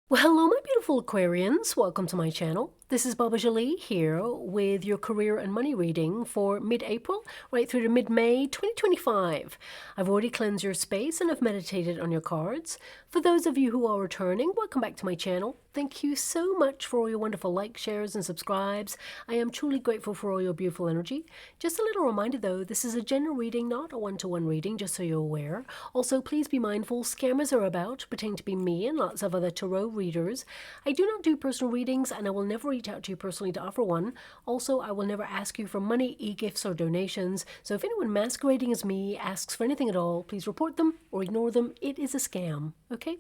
Well, hello, my beautiful Aquarians. Welcome to my channel. This is Baba Jolie here with your career and money reading for mid-April right through to mid-May 2025. I've already cleansed your space and I've meditated on your cards. For those of you who are returning, welcome back to my channel. Thank you so much for all your wonderful likes, shares, and subscribes. I am truly grateful for all your beautiful energy. Just a little reminder though, this is a general reading, not a one-to-one reading, just so you're aware. Also, please be mindful, scammers are about, pretending to be me and lots of other tarot readers. I do not do personal readings and I will never reach out to you personally to offer one. Also, I will never ask you for money, e-gifts, or donations. So if anyone masquerading as me asks for anything at all, please report them or ignore them. It is a scam, okay?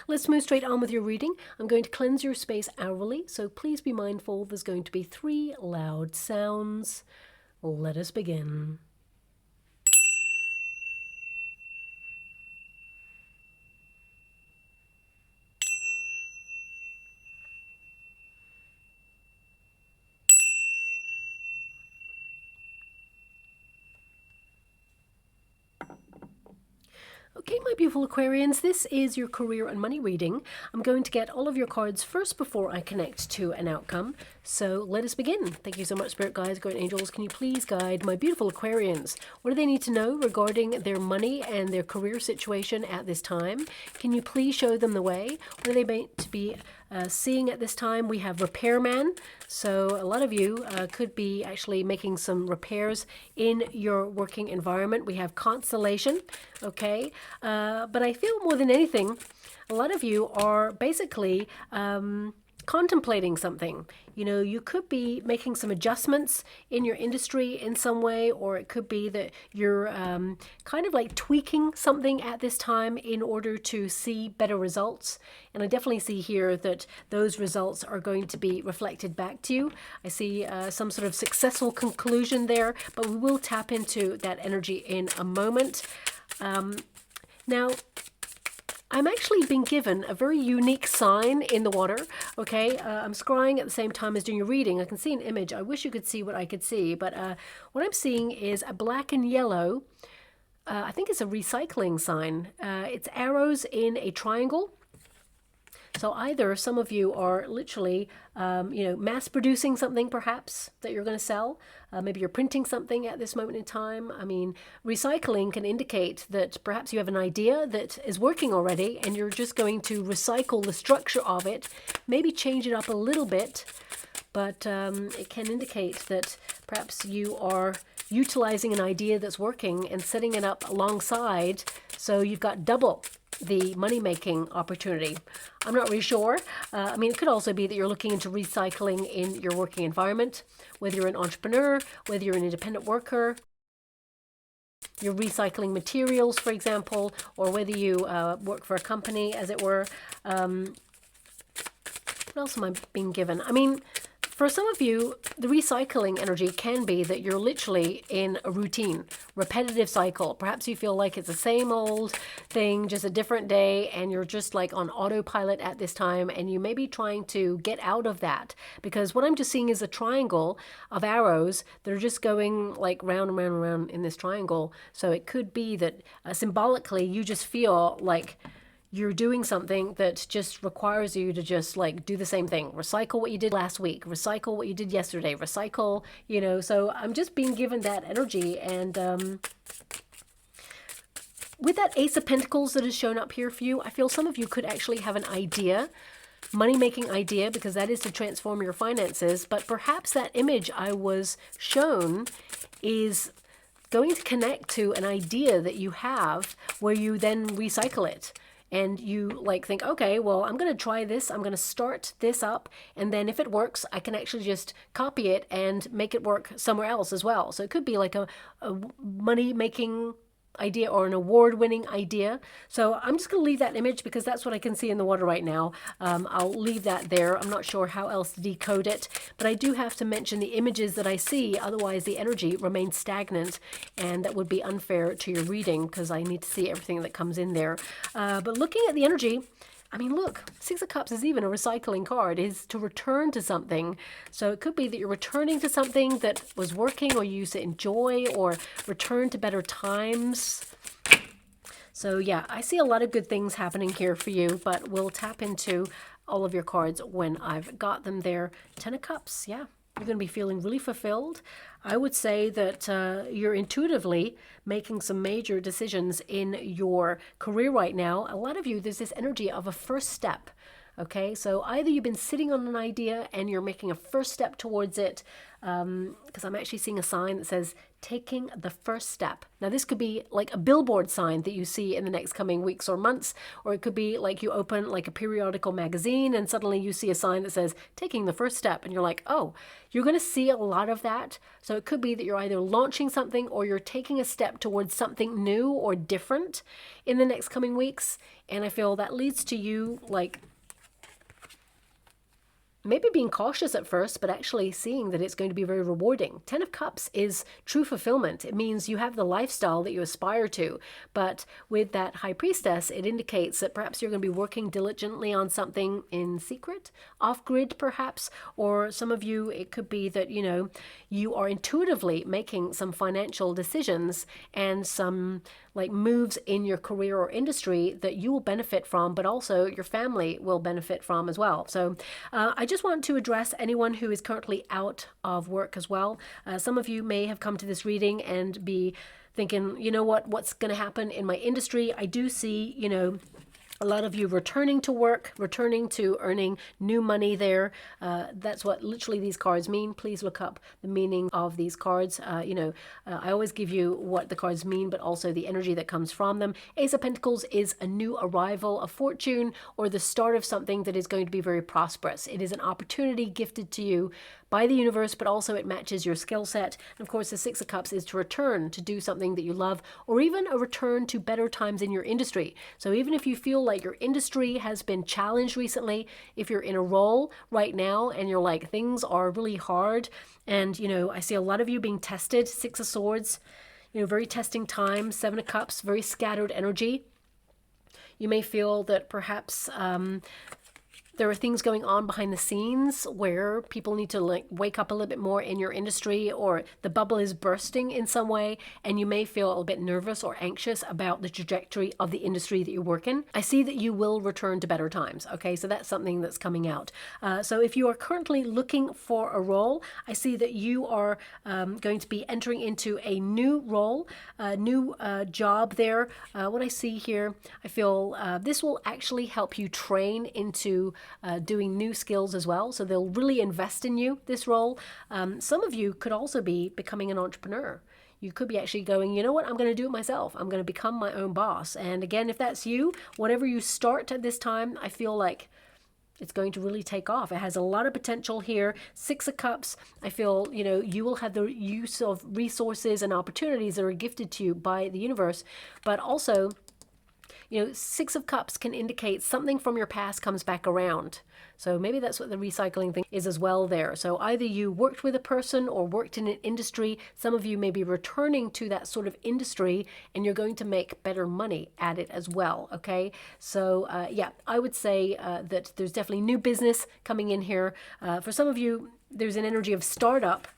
Let's move straight on with your reading. I'm going to cleanse your space hourly, so please be mindful there's going to be 3 loud sounds. Let us begin. Okay, my beautiful Aquarians, this is your career and money reading. I'm going to get all of your cards first before I connect to an outcome. So let us begin. Thank you so much, Spirit Guides, Great Angels. Can you please guide my beautiful Aquarians? What do they need to know regarding their money and their career situation at this time? Can you please show them the way? What are they meant to be seeing at this time? We have repairman. So a lot of you could be actually making some repairs in your working environment. We have constellation, okay? But I feel more than anything, a lot of you are basically contemplating something. You know, you could be making some adjustments in your industry in some way, or it could be that you're kind of like tweaking something at this time in order to see better results. And I definitely see here that those results are going to be reflected back to you. I see some sort of successful conclusion there, but we will tap into that energy in a moment. Now, I'm actually being given a very unique sign in the water, okay? I'm scrying at the same time as doing your reading. I can see an image. I wish you could see what I could see, but what I'm seeing is a black and yellow. I think it's a recycling sign. It's arrows in a triangle. So either some of you are literally, mass producing something perhaps that you're going to sell. Maybe you're printing something at this moment in time. I mean, recycling can indicate that perhaps you have an idea that is working already and you're just going to recycle the structure of it, maybe change it up a little bit, but it can indicate that perhaps you are utilizing an idea that's working and setting it up alongside, so you've got double the money-making opportunity. I'm not really sure. I mean, it could also be that you're looking into recycling in your working environment, whether you're an entrepreneur, whether you're an independent worker, you're recycling materials, for example, or whether you work for a company, as it were. What else am I being given? I mean, for some of you, the recycling energy can be that you're literally in a routine, repetitive cycle. Perhaps you feel like it's the same old thing, just a different day, and you're just like on autopilot at this time, and you may be trying to get out of that. Because what I'm just seeing is a triangle of arrows that are just going like round and round and round in this triangle. So it could be that symbolically you just feel like you're doing something that just requires you to just like do the same thing. Recycle what you did last week, recycle what you did yesterday, recycle, you know. So I'm just being given that energy. And with that Ace of Pentacles that is shown up here for you, I feel some of you could actually have an idea, money-making idea, because that is to transform your finances. But perhaps that image I was shown is going to connect to an idea that you have where you then recycle it. And you like think, okay, well, I'm going to try this. I'm going to start this up. And then if it works, I can actually just copy it and make it work somewhere else as well. So it could be like a money-making idea or an award-winning idea. So I'm just going to leave that image because that's what I can see in the water right now. I'll leave that there. I'm not sure how else to decode it, but I do have to mention the images that I see. Otherwise, the energy remains stagnant, and that would be unfair to your reading because I need to see everything that comes in there. But looking at the energy, I mean, look, Six of Cups is even a recycling card, is to return to something. So it could be that you're returning to something that was working or you used to enjoy, or return to better times. So yeah, I see a lot of good things happening here for you, but we'll tap into all of your cards when I've got them there. 10 of Cups, yeah. You're going to be feeling really fulfilled. I would say that you're intuitively making some major decisions in your career right now. A lot of you, there's this energy of a first step. Okay, so either you've been sitting on an idea and you're making a first step towards it, because I'm actually seeing a sign that says taking the first step. Now this could be like a billboard sign that you see in the next coming weeks or months, or it could be like you open like a periodical magazine and suddenly you see a sign that says taking the first step, and you're like, oh, you're going to see a lot of that. So it could be that you're either launching something or you're taking a step towards something new or different in the next coming weeks. And I feel that leads to you like maybe being cautious at first, but actually seeing that it's going to be very rewarding. 10 of Cups is true fulfillment. It means you have the lifestyle that you aspire to. But with that High Priestess, it indicates that perhaps you're going to be working diligently on something in secret, off-grid perhaps, or some of you, it could be that, you know, you are intuitively making some financial decisions and some like moves in your career or industry that you will benefit from, but also your family will benefit from as well. So I just want to address anyone who is currently out of work as well. Some of you may have come to this reading and be thinking, you know what, what's going to happen in my industry? I do see, you know, a lot of you returning to work, returning to earning new money there. That's what literally these cards mean. Please look up the meaning of these cards. I always give you what the cards mean, but also the energy that comes from them. Ace of Pentacles is a new arrival of fortune or the start of something that is going to be very prosperous. It is an opportunity gifted to you by the universe, but also it matches your skill set. And of course, the Six of Cups is to return to do something that you love, or even a return to better times in your industry. So even if you feel like your industry has been challenged recently, if you're in a role right now and you're like, things are really hard, and, you know, I see a lot of you being tested, Six of Swords, you know, very testing time, Seven of Cups, very scattered energy. You may feel that perhaps there are things going on behind the scenes where people need to like wake up a little bit more in your industry, or the bubble is bursting in some way and you may feel a bit nervous or anxious about the trajectory of the industry that you work in. I see that you will return to better times. Okay, so that's something that's coming out. So if you are currently looking for a role, I see that you are going to be entering into a new role, a new job there. What I see here, I feel this will actually help you train into doing new skills as well. So they'll really invest in you, this role. Some of you could also be becoming an entrepreneur. You could be actually going, you know what, I'm going to do it myself. I'm going to become my own boss. And again, if that's you, whatever you start at this time, I feel like it's going to really take off. It has a lot of potential here. Six of Cups, I feel, you know, you will have the use of resources and opportunities that are gifted to you by the universe, but also, you know, Six of Cups can indicate something from your past comes back around. So maybe that's what the recycling thing is as well there. So either you worked with a person or worked in an industry. Some of you may be returning to that sort of industry and you're going to make better money at it as well. Okay. So yeah, I would say that there's definitely new business coming in here. For some of you, there's an energy of startup.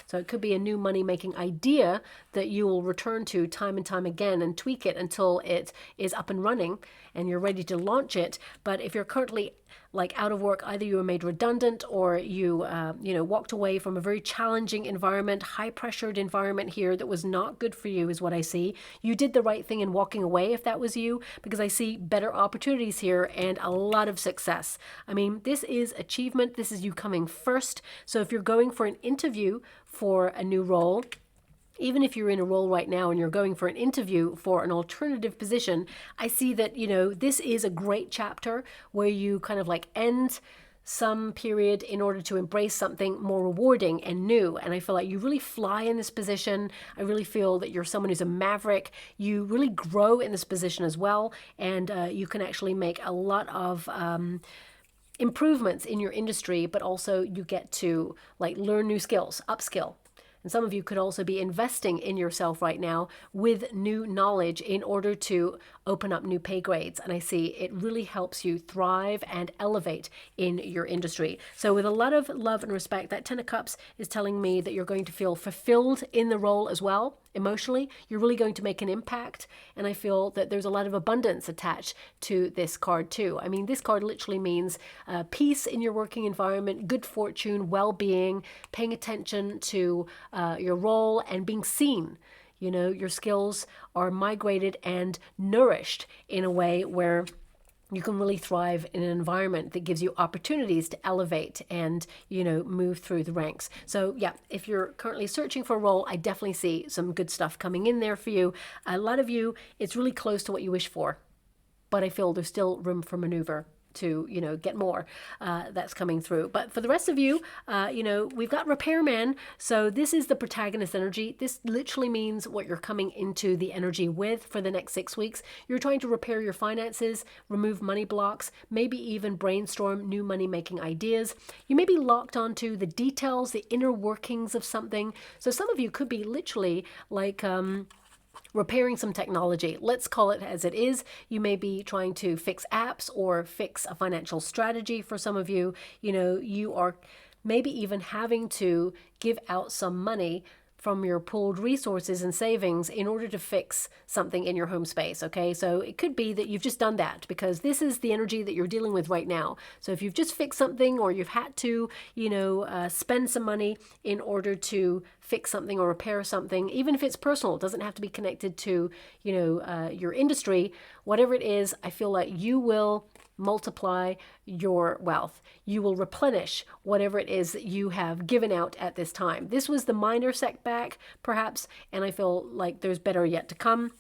So it could be a new money-making idea that you will return to time and time again and tweak it until it is up and running and you're ready to launch it. But if you're currently like out of work, either you were made redundant or you walked away from a very challenging environment, high-pressured environment here that was not good for you is what I see. You did the right thing in walking away if that was you, because I see better opportunities here and a lot of success. I mean, this is achievement. This is you coming first. So if you're going for an interview for a new role, even if you're in a role right now and you're going for an interview for an alternative position, I see that, you know, this is a great chapter where you kind of like end some period in order to embrace something more rewarding and new. And I feel like you really fly in this position. I really feel that you're someone who's a maverick. You really grow in this position as well. And you can actually make a lot of improvements in your industry, but also you get to like learn new skills, upskill. And some of you could also be investing in yourself right now with new knowledge in order to open up new pay grades. And I see it really helps you thrive and elevate in your industry. So with a lot of love and respect, that Ten of Cups is telling me that you're going to feel fulfilled in the role as well. Emotionally, you're really going to make an impact. And I feel that there's a lot of abundance attached to this card too. I mean, this card literally means peace in your working environment, good fortune, well-being, paying attention to your role and being seen. You know, your skills are migrated and nourished in a way where you can really thrive in an environment that gives you opportunities to elevate and, you know, move through the ranks. So yeah, if you're currently searching for a role, I definitely see some good stuff coming in there for you. A lot of you, it's really close to what you wish for, but I feel there's still room for maneuver to, you know, get more that's coming through. But for the rest of you, you know, we've got repairman. So this is the protagonist energy. This literally means what you're coming into the energy with for the next 6 weeks. You're trying to repair your finances, remove money blocks, maybe even brainstorm new money making ideas. You may be locked onto the details, the inner workings of something. So some of you could be literally like, repairing some technology. Let's call it as it is. You may be trying to fix apps or fix a financial strategy for some of you. You know, you are maybe even having to give out some money from your pooled resources and savings in order to fix something in your home space, okay? So it could be that you've just done that because this is the energy that you're dealing with right now. So if you've just fixed something or you've had to, you know, spend some money in order to fix something or repair something, even if it's personal, it doesn't have to be connected to, you know, your industry, whatever it is, I feel like you will multiply your wealth. You will replenish whatever it is that you have given out at this time. This was the minor setback, perhaps, and I feel like there's better yet to come.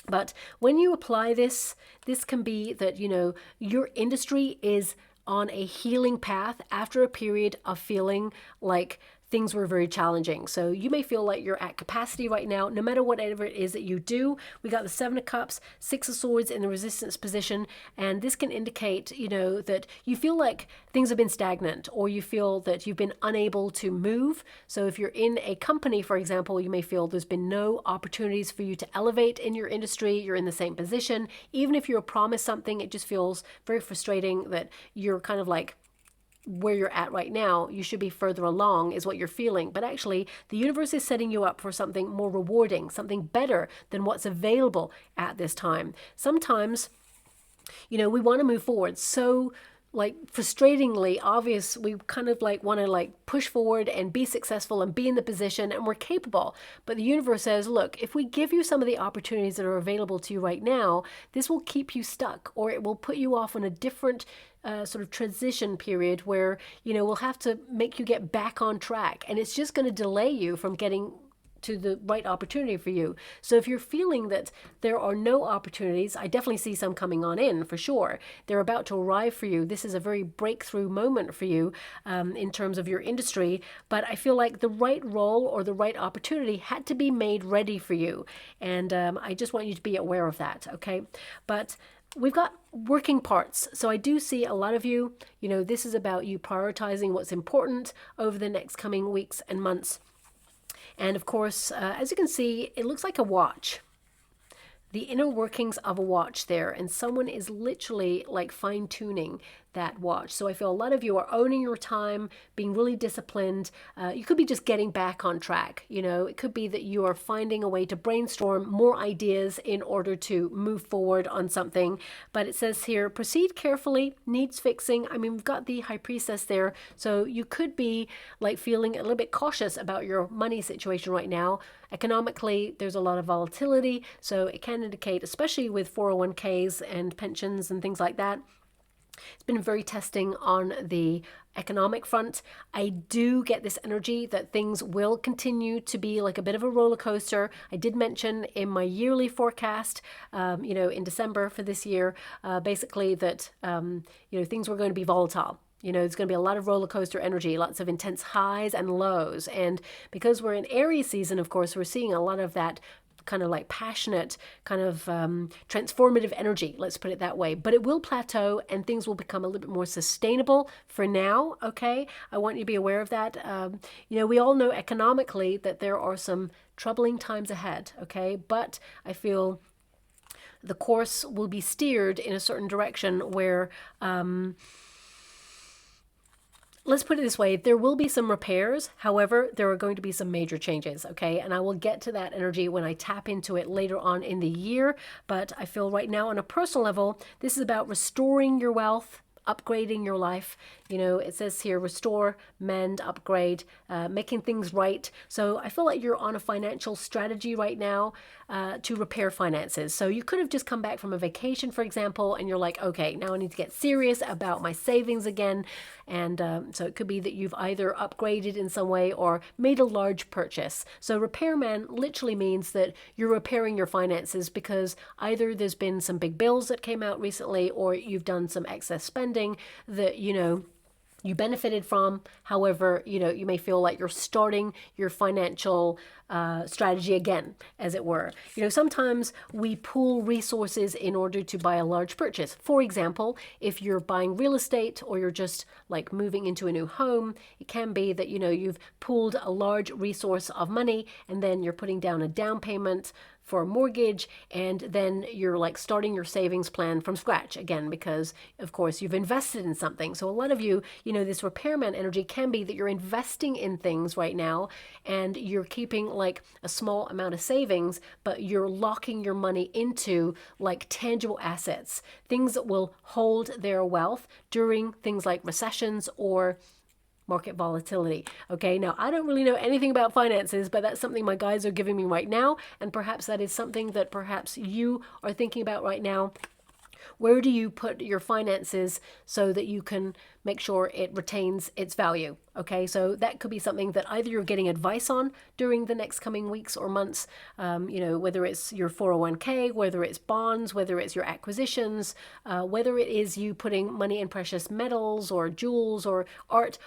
But when you apply this, this can be that, you know, your industry is on a healing path after a period of feeling like things were very challenging. So you may feel like you're at capacity right now, no matter whatever it is that you do. We got the Seven of Cups, Six of Swords in the resistance position. And this can indicate, you know, that you feel like things have been stagnant or you feel that you've been unable to move. So if you're in a company, for example, you may feel there's been no opportunities for you to elevate in your industry. You're in the same position. Even if you're promised something, it just feels very frustrating that you're kind of like, where you're at right now, you should be further along is what you're feeling. But actually, the universe is setting you up for something more rewarding, something better than what's available at this time. Sometimes, you know, we want to move forward. So like frustratingly obvious, we kind of like want to like push forward and be successful and be in the position, and we're capable. But the universe says, look, if we give you some of the opportunities that are available to you right now, this will keep you stuck, or it will put you off on a different sort of transition period where, you know, we'll have to make you get back on track, and it's just going to delay you from getting to the right opportunity for you. So if you're feeling that there are no opportunities, I definitely see some coming on in for sure. They're about to arrive for you. This is a very breakthrough moment for you in terms of your industry. But I feel like the right role or the right opportunity had to be made ready for you. And I just want you to be aware of that, okay? But we've got working parts. So I do see a lot of you, you know, this is about you prioritizing what's important over the next coming weeks and months. And of course, as you can see, it looks like a watch. The inner workings of a watch there, and someone is literally like fine-tuning that watch. So I feel a lot of you are owning your time, being really disciplined. You could be just getting back on track. You know, it could be that you are finding a way to brainstorm more ideas in order to move forward on something. But it says here, proceed carefully, needs fixing. I mean, we've got the High Priestess there. So you could be like feeling a little bit cautious about your money situation right now. Economically, there's a lot of volatility. So it can indicate, especially with 401ks and pensions and things like that, it's been very testing on the economic front. I do get this energy that things will continue to be like a bit of a roller coaster. I did mention in my yearly forecast, you know, in December for this year, basically that, you know, things were going to be volatile. You know, there's going to be a lot of roller coaster energy, lots of intense highs and lows. And because we're in Aries season, of course, we're seeing a lot of that kind of like passionate, kind of transformative energy, let's put it that way. But it will plateau and things will become a little bit more sustainable for now, okay? I want you to be aware of that. You know, we all know economically that there are some troubling times ahead, okay? But I feel the course will be steered in a certain direction where... let's put it this way, there will be some repairs. However, there are going to be some major changes, okay? And I will get to that energy when I tap into it later on in the year. But I feel right now on a personal level, this is about restoring your wealth, upgrading your life. You know, it says here, restore, mend, upgrade, making things right. So I feel like you're on a financial strategy right now to repair finances. So you could have just come back from a vacation, for example, and you're like, okay, now I need to get serious about my savings again. And so it could be that you've either upgraded in some way or made a large purchase. So repairman literally means that you're repairing your finances because either there's been some big bills that came out recently or you've done some excess spending that, you know, you benefited from. However, you know, you may feel like you're starting your financial strategy again, as it were. You know, sometimes we pool resources in order to buy a large purchase. For example, if you're buying real estate or you're just like moving into a new home, it can be that, you know, you've pooled a large resource of money and then you're putting down a down payment for a mortgage, and then you're like starting your savings plan from scratch again because of course you've invested in something. So a lot of you, you know, this repairman energy can be that you're investing in things right now and you're keeping like a small amount of savings, but you're locking your money into like tangible assets, things that will hold their wealth during things like recessions or market volatility. Okay, now I don't really know anything about finances, but that's something my guides are giving me right now, and perhaps that is something that perhaps you are thinking about right now. Where do you put your finances so that you can make sure it retains its value? Okay, so that could be something that either you're getting advice on during the next coming weeks or months, you know, whether it's your 401k, whether it's bonds, whether it's your acquisitions, whether it is you putting money in precious metals or jewels or art.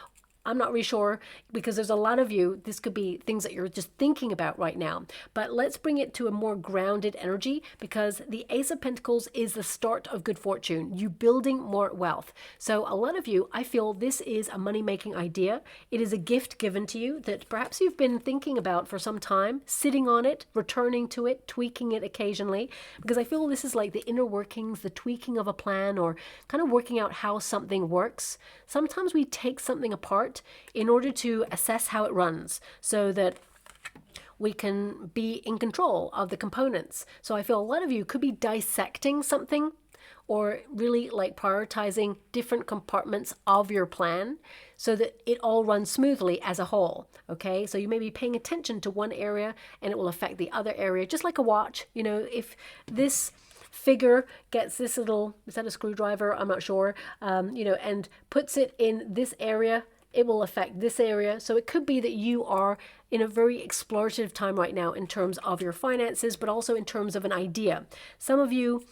I'm not really sure because there's a lot of you, this could be things that you're just thinking about right now. But let's bring it to a more grounded energy because the Ace of Pentacles is the start of good fortune, you building more wealth. So a lot of you, I feel this is a money-making idea. It is a gift given to you that perhaps you've been thinking about for some time, sitting on it, returning to it, tweaking it occasionally, because I feel this is like the inner workings, the tweaking of a plan or kind of working out how something works. Sometimes we take something apart in order to assess how it runs so that we can be in control of the components. So I feel a lot of you could be dissecting something or really like prioritizing different compartments of your plan so that it all runs smoothly as a whole. Okay, so you may be paying attention to one area and it will affect the other area, just like a watch. You know, if this figure gets this little, is that a screwdriver? I'm not sure, you know, and puts it in this area, it will affect this area. So it could be that you are in a very explorative time right now in terms of your finances, but also in terms of an idea. Some of you,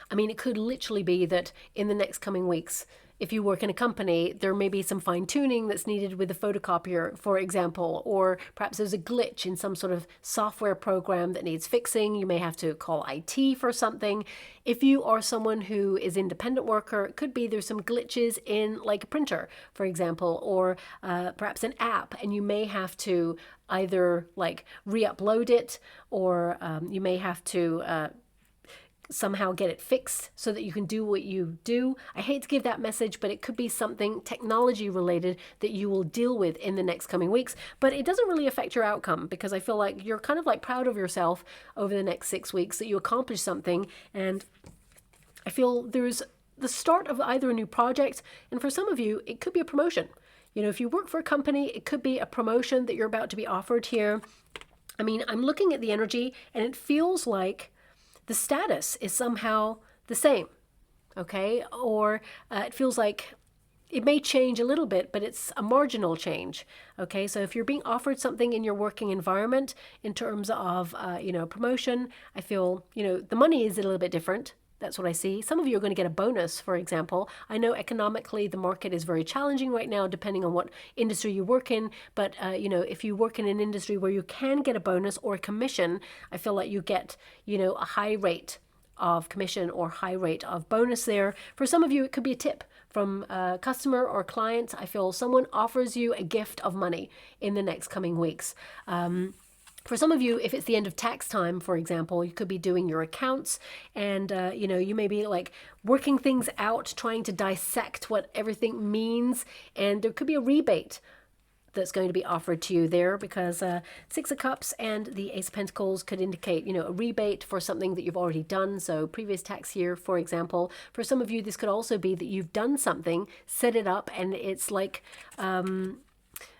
I mean, it could literally be that in the next coming weeks, if you work in a company, there may be some fine tuning that's needed with the photocopier, for example, or perhaps there's a glitch in some sort of software program that needs fixing. You may have to call IT for something. If you are someone who is independent worker, it could be there's some glitches in like a printer, for example, or perhaps an app, and you may have to either like re-upload it or you may have to somehow get it fixed so that you can do what you do. I hate to give that message, but it could be something technology related that you will deal with in the next coming weeks. But it doesn't really affect your outcome because I feel like you're kind of like proud of yourself over the next 6 weeks that you accomplished something. And I feel there's the start of either a new project, and for some of you, it could be a promotion. You know, if you work for a company, it could be a promotion that you're about to be offered here. I mean, I'm looking at the energy and it feels like the status is somehow the same, okay? Or it feels like it may change a little bit, but it's a marginal change, okay? So if you're being offered something in your working environment in terms of, you know, promotion, I feel, you know, the money is a little bit different, That's what I see. Some of you are going to get a bonus, for example. I know economically the market is very challenging right now, depending on what industry you work in. But, you know, if you work in an industry where you can get a bonus or a commission, I feel like you get, you know, a high rate of commission or high rate of bonus there. For some of you, it could be a tip from a customer or client. I feel someone offers you a gift of money in the next coming weeks. For some of you, if it's the end of tax time, for example, you could be doing your accounts and, you know, you may be like working things out, trying to dissect what everything means. And there could be a rebate that's going to be offered to you there, because Six of Cups and the Ace of Pentacles could indicate, you know, a rebate for something that you've already done. So previous tax year, for example. For some of you, this could also be that you've done something, set it up, and it's like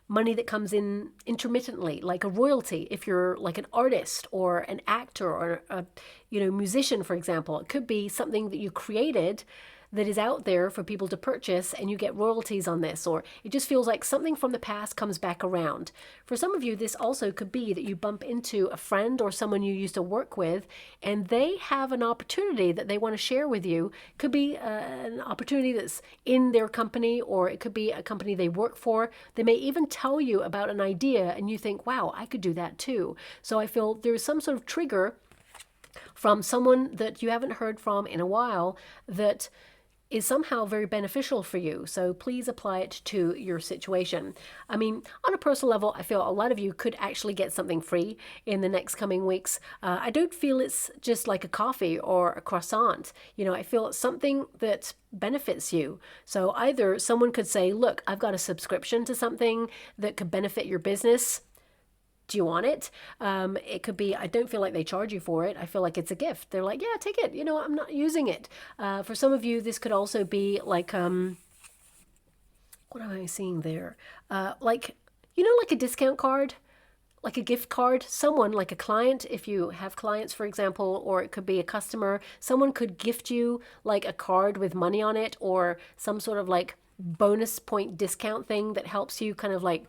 money that comes in intermittently, like a royalty. If you're like an artist or an actor or a, you know, musician, for example, it could be something that you created that is out there for people to purchase and you get royalties on this, or it just feels like something from the past comes back around. For some of you, this also could be that you bump into a friend or someone you used to work with and they have an opportunity that they want to share with you. Could be an opportunity that's in their company, or it could be a company they work for. They may even tell you about an idea and you think, wow, I could do that too. So I feel there's some sort of trigger from someone that you haven't heard from in a while that is somehow very beneficial for you. So please apply it to your situation. I mean, on a personal level, I feel a lot of you could actually get something free in the next coming weeks. I don't feel it's just like a coffee or a croissant. You know, I feel it's something that benefits you. So either someone could say, look, I've got a subscription to something that could benefit your business. Do you want it? It could be, I don't feel like they charge you for it. I feel like it's a gift. They're like, yeah, take it. You know, I'm not using it. For some of you, this could also be like, what am I seeing there? Like, you know, like a discount card, like a gift card. Someone, like a client, if you have clients, for example, or it could be a customer, someone could gift you like a card with money on it, or some sort of like bonus point discount thing that helps you kind of like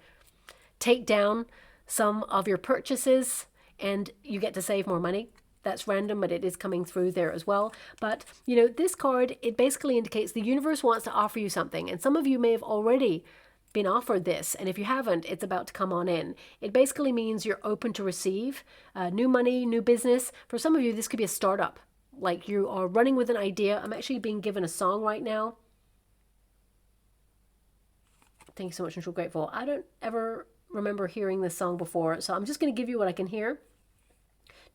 take down some of your purchases and you get to save more money. That's random, but it is coming through there as well. But, you know, this card, it basically indicates the universe wants to offer you something. And some of you may have already been offered this. And if you haven't, it's about to come on in. It basically means you're open to receive new money, new business. For some of you, this could be a startup. Like you are running with an idea. I'm actually being given a song right now. Thank you so much. I'm so grateful. I don't ever remember hearing this song before, so I'm just going to give you what I can hear.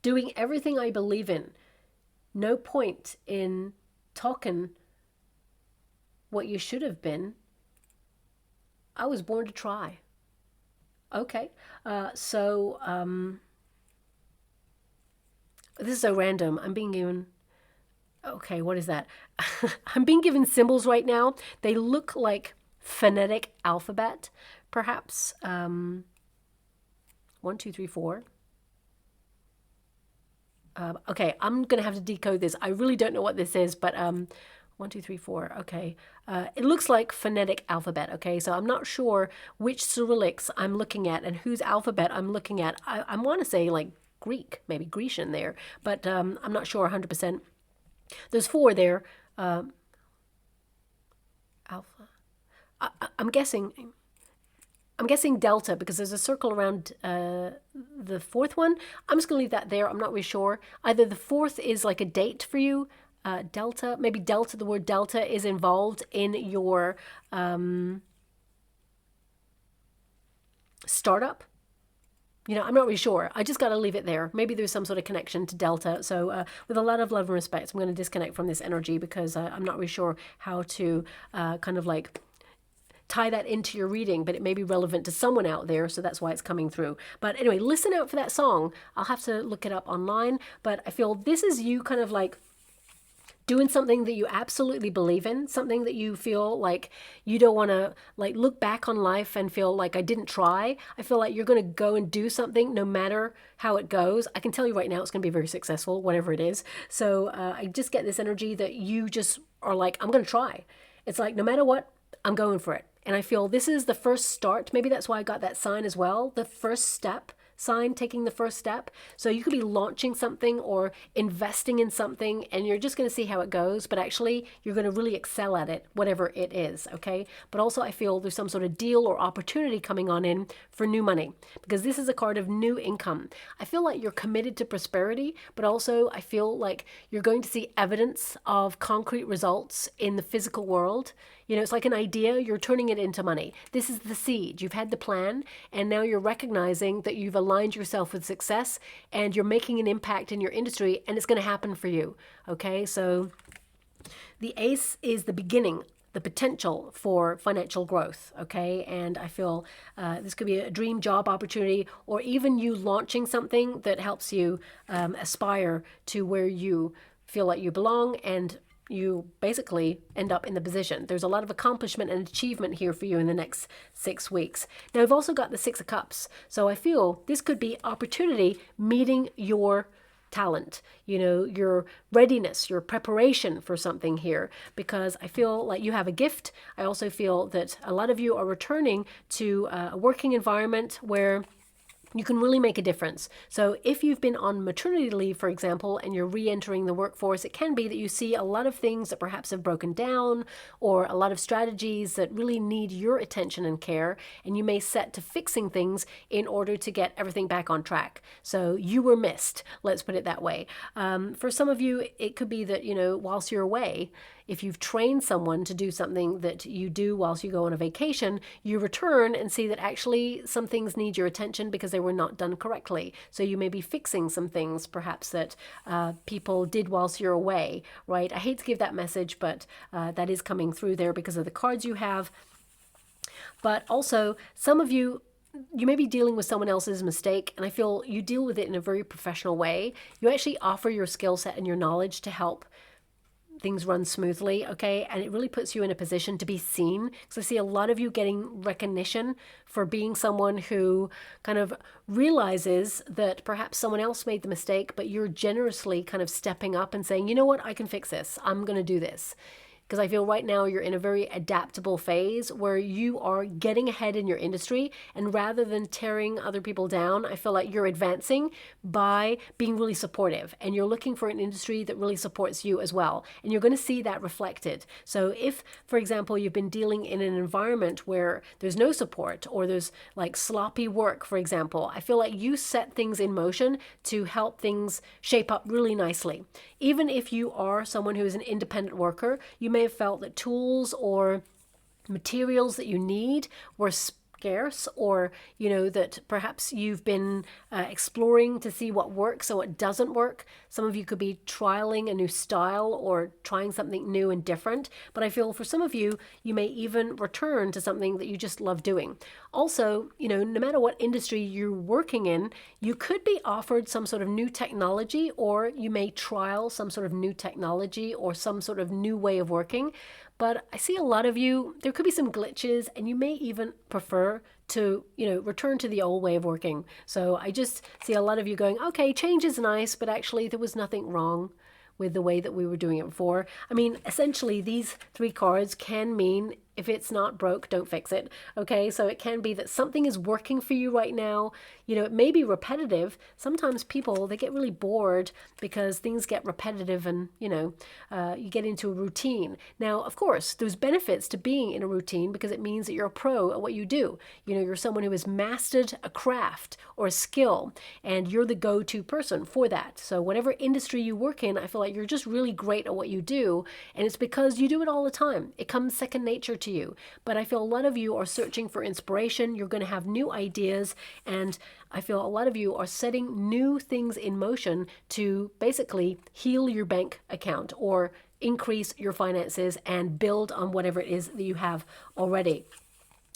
Doing everything I believe in. No point in talking what you should have been. I was born to try. Okay, so this is so random. I'm being given, okay, what is that? I'm being given symbols right now. They look like phonetic alphabet. Perhaps 1, 2, 3, 4. Okay, I'm gonna have to decode this. I really don't know what this is, but 1, 2, 3, 4. Okay, it looks like phonetic alphabet. Okay, so I'm not sure which Cyrillics I'm looking at and whose alphabet I'm looking at. I want to say like Greek, maybe Grecian there, but I'm not sure 100%. There's 4 there. Alpha. I'm guessing delta because there's a circle around the 4th one. I'm just going to leave that there. I'm not really sure. Either the 4th is like a date for you, delta. Maybe delta, the word delta is involved in your startup. You know, I'm not really sure. I just got to leave it there. Maybe there's some sort of connection to delta. So with a lot of love and respect, I'm going to disconnect from this energy because I'm not really sure how to kind of like tie that into your reading, but it may be relevant to someone out there, so that's why it's coming through. But anyway, listen out for that song. I'll have to look it up online, but I feel this is you kind of like doing something that you absolutely believe in, something that you feel like you don't want to like look back on life and feel like I didn't try. I feel like you're going to go and do something no matter how it goes. I can tell you right now it's going to be very successful, whatever it is. So I just get this energy that you just are like, I'm going to try. It's like, no matter what, I'm going for it. And I feel this is the first start. Maybe that's why I got that sign as well. The first step, sign taking the first step. So you could be launching something or investing in something, and you're just going to see how it goes, but actually you're going to really excel at it, whatever it is, okay? But also I feel there's some sort of deal or opportunity coming on in for new money, because this is a card of new income. I feel like you're committed to prosperity, but also I feel like you're going to see evidence of concrete results in the physical world. You know, it's like an idea, you're turning it into money. This is the seed. You've had the plan, and now you're recognizing that you've aligned yourself with success, and you're making an impact in your industry, and it's going to happen for you. Okay, so the ace is the beginning, the potential for financial growth, okay? And I feel this could be a dream job opportunity, or even you launching something that helps you aspire to where you feel like you belong, and you basically end up in the position. There's a lot of accomplishment and achievement here for you in the next 6 weeks. Now, I've also got the Six of Cups. So I feel this could be opportunity meeting your talent, you know, your readiness, your preparation for something here, because I feel like you have a gift. I also feel that a lot of you are returning to a working environment where you can really make a difference. So if you've been on maternity leave, for example, and you're re-entering the workforce, it can be that you see a lot of things that perhaps have broken down, or a lot of strategies that really need your attention and care, and you may set to fixing things in order to get everything back on track. So you were missed, let's put it that way. For some of you, it could be that, you know, whilst you're away, if you've trained someone to do something that you do whilst you go on a vacation, you return and see that actually some things need your attention because they were not done correctly. So you may be fixing some things perhaps that people did whilst you're away, right? I hate to give that message, but that is coming through there because of the cards you have. But also, some of you may be dealing with someone else's mistake, and I feel you deal with it in a very professional way. You actually offer your skill set and your knowledge to help things run smoothly, okay? And it really puts you in a position to be seen. Because I see a lot of you getting recognition for being someone who kind of realizes that perhaps someone else made the mistake, but you're generously kind of stepping up and saying, you know what, I can fix this. I'm going to do this. Because I feel right now you're in a very adaptable phase where you are getting ahead in your industry, and rather than tearing other people down, I feel like you're advancing by being really supportive, and you're looking for an industry that really supports you as well, and you're going to see that reflected. So if, for example, you've been dealing in an environment where there's no support, or there's like sloppy work, for example, I feel like you set things in motion to help things shape up really nicely. Even if you are someone who is an independent worker, you may have felt that tools or materials that you need were scarce, or you know that perhaps you've been exploring to see what works or what doesn't work. Some of you could be trialing a new style or trying something new and different, but I feel for some of you, you may even return to something that you just love doing. Also, you know, no matter what industry you're working in, you could be offered some sort of new technology, or you may trial some sort of new technology or some sort of new way of working. But I see a lot of you, there could be some glitches, and you may even prefer to, you know, return to the old way of working. So I just see a lot of you going, okay, change is nice, but actually there was nothing wrong with the way that we were doing it before. I mean, essentially these three cards can mean if it's not broke, don't fix it. Okay, so it can be that something is working for you right now. You know, it may be repetitive. Sometimes people, they get really bored because things get repetitive, and, you know, you get into a routine. Now, of course, there's benefits to being in a routine because it means that you're a pro at what you do. You know, you're someone who has mastered a craft or a skill, and you're the go-to person for that. So whatever industry you work in, I feel like you're just really great at what you do, and it's because you do it all the time. It comes second nature to you. But I feel a lot of you are searching for inspiration. You're going to have new ideas, and I feel a lot of you are setting new things in motion to basically heal your bank account or increase your finances and build on whatever it is that you have already.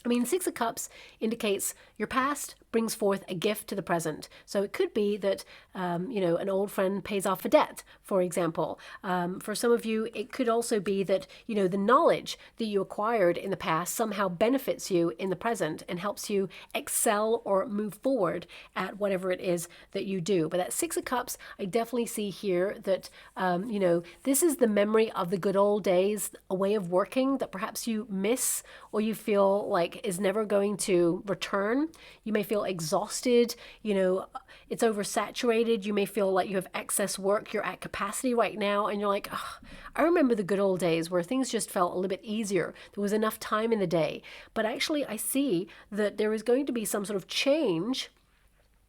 I mean, Six of Cups indicates your past brings forth a gift to the present. So it could be that, you know, an old friend pays off a debt, for example. For some of you, it could also be that, you know, the knowledge that you acquired in the past somehow benefits you in the present and helps you excel or move forward at whatever it is that you do. But that Six of Cups, I definitely see here that, you know, this is the memory of the good old days, a way of working that perhaps you miss or you feel like is never going to return. down. You may feel exhausted, it's oversaturated. You may feel like you have excess work. You're at capacity right now. And you're like, oh, I remember the good old days where things just felt a little bit easier. There was enough time in the day. But actually, I see that there is going to be some sort of change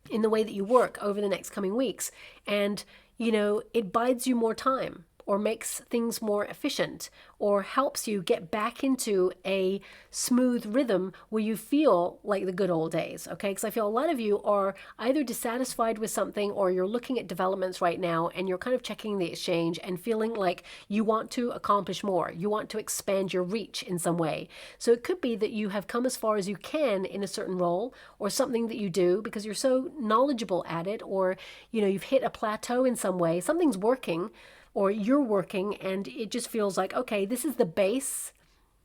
in the way that you work over the next coming weeks. And, it buys you more time, or makes things more efficient, or helps you get back into a smooth rhythm where you feel like the good old days, okay? Because I feel a lot of you are either dissatisfied with something, or you're looking at developments right now and you're kind of checking the exchange and feeling like you want to accomplish more. You want to expand your reach in some way. So it could be that you have come as far as you can in a certain role or something that you do because you're so knowledgeable at it, or, you've hit a plateau in some way. Something's working, or you're working, and it just feels like, okay, this is the base.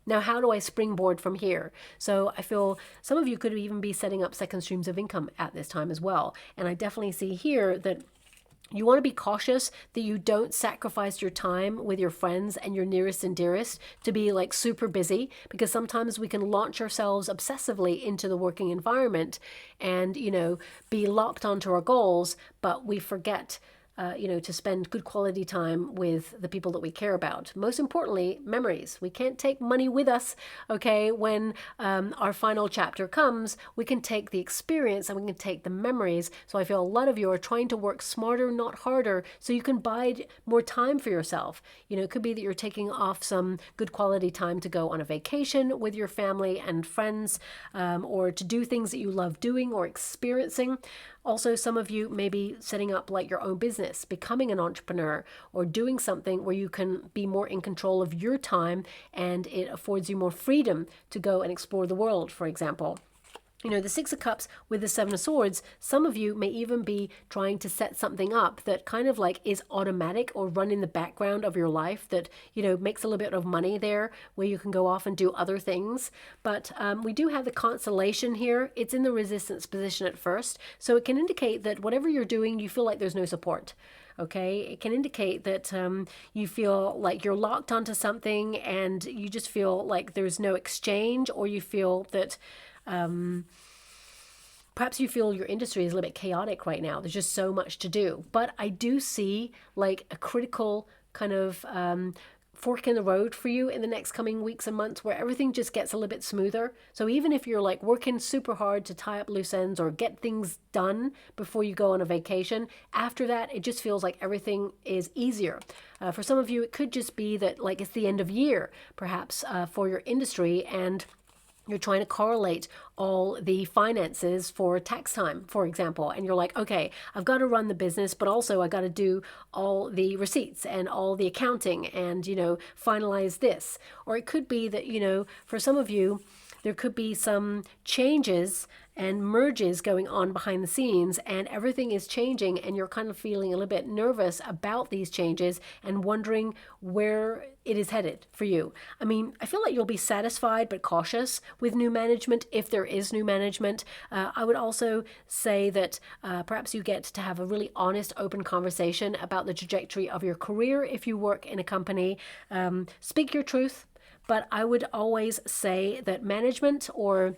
Now, how do I springboard from here? So I feel some of you could even be setting up second streams of income at this time as well. And I definitely see here that you want to be cautious that you don't sacrifice your time with your friends and your nearest and dearest to be like super busy, because sometimes we can launch ourselves obsessively into the working environment and, be locked onto our goals, but we forget to spend good quality time with the people that we care about. Most importantly, memories. We can't take money with us, okay? When our final chapter comes, we can take the experience and we can take the memories. So I feel a lot of you are trying to work smarter, not harder, so you can buy more time for yourself. It could be that you're taking off some good quality time to go on a vacation with your family and friends, or to do things that you love doing or experiencing. Also, some of you may be setting up like your own business, becoming an entrepreneur, or doing something where you can be more in control of your time and it affords you more freedom to go and explore the world, for example. The Six of Cups with the Seven of Swords, some of you may even be trying to set something up that kind of like is automatic or run in the background of your life that, makes a little bit of money there where you can go off and do other things. But we do have the constellation here. It's in the resistance position at first. So it can indicate that whatever you're doing, you feel like there's no support. Okay, it can indicate that you feel like you're locked onto something and you just feel like there's no exchange, or you feel that perhaps you feel your industry is a little bit chaotic right now. There's just so much to do. But I do see like a critical kind of fork in the road for you in the next coming weeks and months where everything just gets a little bit smoother. So even if you're like working super hard to tie up loose ends or get things done before you go on a vacation, after that, it just feels like everything is easier. For some of you, it could just be that like it's the end of year, perhaps for your industry, and you're trying to correlate all the finances for tax time, for example. And you're like, okay, I've got to run the business, but also I got to do all the receipts and all the accounting and, finalize this. Or it could be that, for some of you, there could be some changes and merges going on behind the scenes, and everything is changing, and you're kind of feeling a little bit nervous about these changes and wondering where it is headed for you. I mean, I feel like you'll be satisfied but cautious with new management if there is new management. I would also say that perhaps you get to have a really honest, open conversation about the trajectory of your career if you work in a company. Speak your truth. But I would always say that management or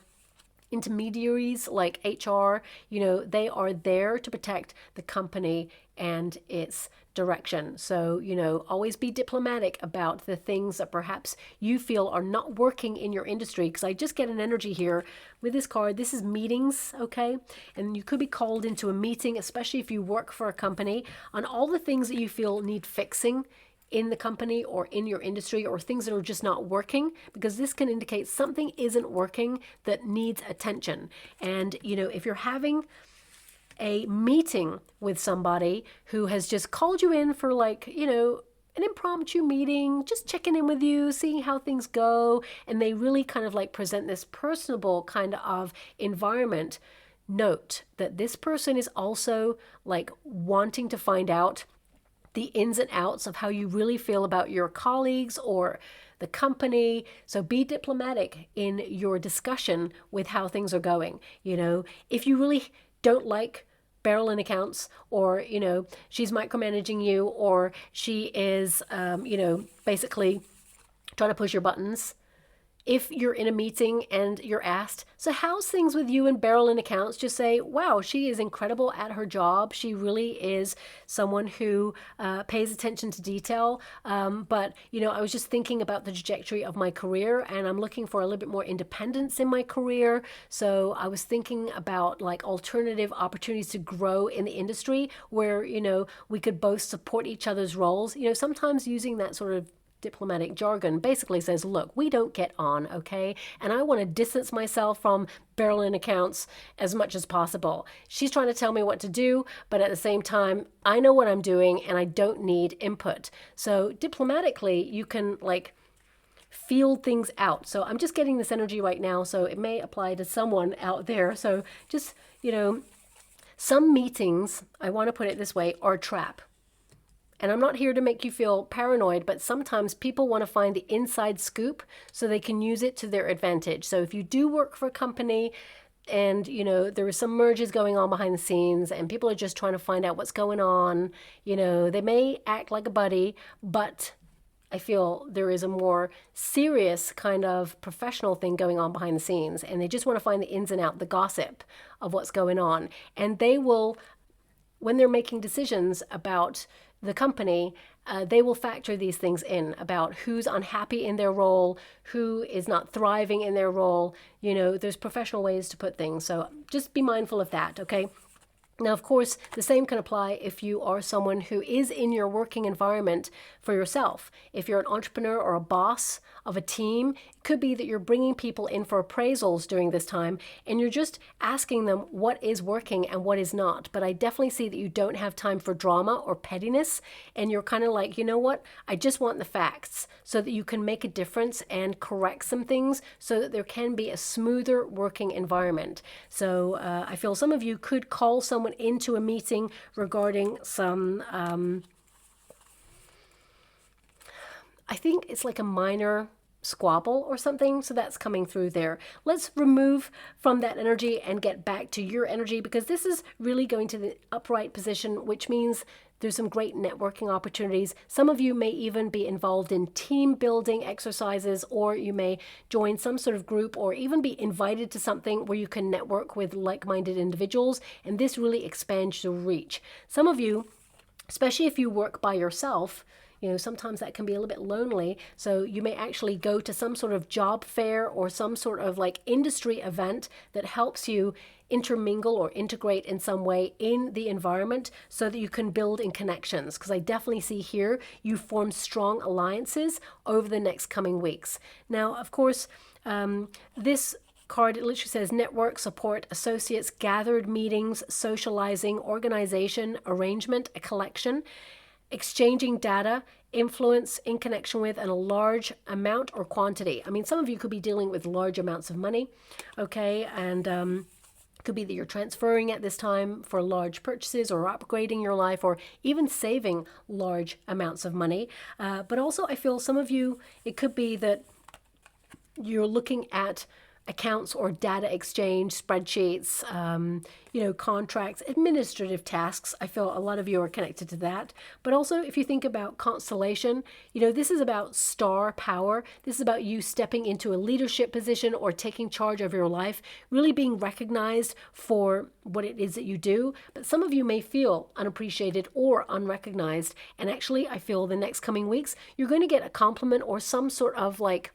intermediaries like HR, they are there to protect the company and its direction. So, always be diplomatic about the things that perhaps you feel are not working in your industry. Because I just get an energy here with this card. This is meetings, okay? And you could be called into a meeting, especially if you work for a company, on all the things that you feel need fixing in the company or in your industry, or things that are just not working, because this can indicate something isn't working that needs attention. And, if you're having a meeting with somebody who has just called you in for like, an impromptu meeting, just checking in with you, seeing how things go, and they really kind of like present this personable kind of environment, note that this person is also like wanting to find out the ins and outs of how you really feel about your colleagues or the company. So be diplomatic in your discussion with how things are going. If you really don't like Barrel accounts, or, she's micromanaging you, or she is, basically trying to push your buttons, If you're in a meeting and you're asked, so how's things with you and Beryl in accounts? Just say, wow, she is incredible at her job. She really is someone who pays attention to detail. But, you know, I was just thinking about the trajectory of my career, and I'm looking for a little bit more independence in my career. So I was thinking about like alternative opportunities to grow in the industry where, you know, we could both support each other's roles. You know, sometimes using that sort of diplomatic jargon basically says, look, we don't get on, okay? And I want to distance myself from Beryl in accounts as much as possible. She's trying to tell me what to do, but at the same time, I know what I'm doing and I don't need input. So diplomatically, you can like feel things out. So I'm just getting this energy right now, so it may apply to someone out there. So just, you know, some meetings, I want to put it this way, are a trap. And I'm not here to make you feel paranoid, but sometimes people want to find the inside scoop so they can use it to their advantage. So if you do work for a company and, you know, there are some merges going on behind the scenes and people are just trying to find out what's going on, you know, they may act like a buddy, but I feel there is a more serious kind of professional thing going on behind the scenes, and they just want to find the ins and out, the gossip of what's going on. And they will, when they're making decisions about the company, they will factor these things in about who's unhappy in their role, who is not thriving in their role. You know, there's professional ways to put things. So just be mindful of that, okay? Now, of course, the same can apply if you are someone who is in your working environment for yourself. If you're an entrepreneur or a boss of a team, it could be that you're bringing people in for appraisals during this time and you're just asking them what is working and what is not. But I definitely see that you don't have time for drama or pettiness, and you're kind of like, you know what, I just want the facts so that you can make a difference and correct some things so that there can be a smoother working environment. So I feel some of you could call someone into a meeting regarding some I think it's like a minor squabble or something, so that's coming through there. Let's remove from that energy and get back to your energy, because this is really going to the upright position, which means there's some great networking opportunities. Some of you may even be involved in team building exercises, or you may join some sort of group or even be invited to something where you can network with like-minded individuals, and this really expands your reach. Some of you, especially if you work by yourself, you know, sometimes that can be a little bit lonely. So you may actually go to some sort of job fair or some sort of like industry event that helps you intermingle or integrate in some way in the environment so that you can build in connections. Because I definitely see here you form strong alliances over the next coming weeks. Now, of course, this card, it literally says network, support, associates, gathered meetings, socializing, organization, arrangement, a collection, exchanging data, influence in connection with, and a large amount or quantity. I mean, some of you could be dealing with large amounts of money, okay? And could be that you're transferring at this time for large purchases or upgrading your life or even saving large amounts of money. But also I feel some of you, it could be that you're looking at accounts or data exchange, spreadsheets, you know, contracts, administrative tasks. I feel a lot of you are connected to that. But also if you think about constellation, you know, this is about star power. This is about you stepping into a leadership position or taking charge of your life, really being recognized for what it is that you do. But some of you may feel unappreciated or unrecognized. And actually, I feel the next coming weeks, you're going to get a compliment or some sort of like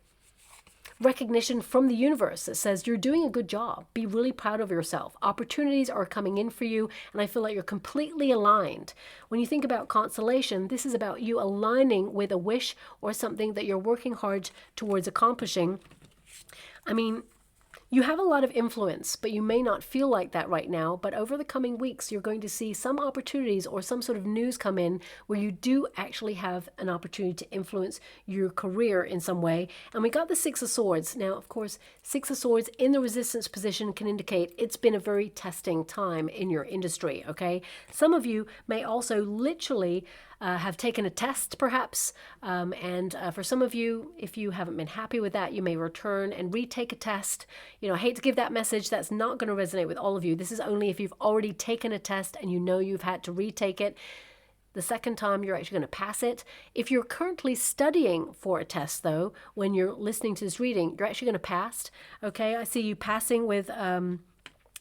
recognition from the universe that says you're doing a good job. Be really proud of yourself. Opportunities are coming in for you, and I feel like you're completely aligned. When you think about constellation, this is about you aligning with a wish or something that you're working hard towards accomplishing. I mean, you have a lot of influence, but you may not feel like that right now. But over the coming weeks, you're going to see some opportunities or some sort of news come in where you do actually have an opportunity to influence your career in some way. And we got the Six of Swords. Now, of course, Six of Swords in the resistance position can indicate it's been a very testing time in your industry, okay? Some of you may also literally have taken a test perhaps, and for some of you, if you haven't been happy with that, you may return and retake a test. You know, I hate to give that message. That's not going to resonate with all of you. This is only if you've already taken a test and you know you've had to retake it. The second time, you're actually going to pass it. If you're currently studying for a test, though, when you're listening to this reading, you're actually going to pass. Okay, I see you passing with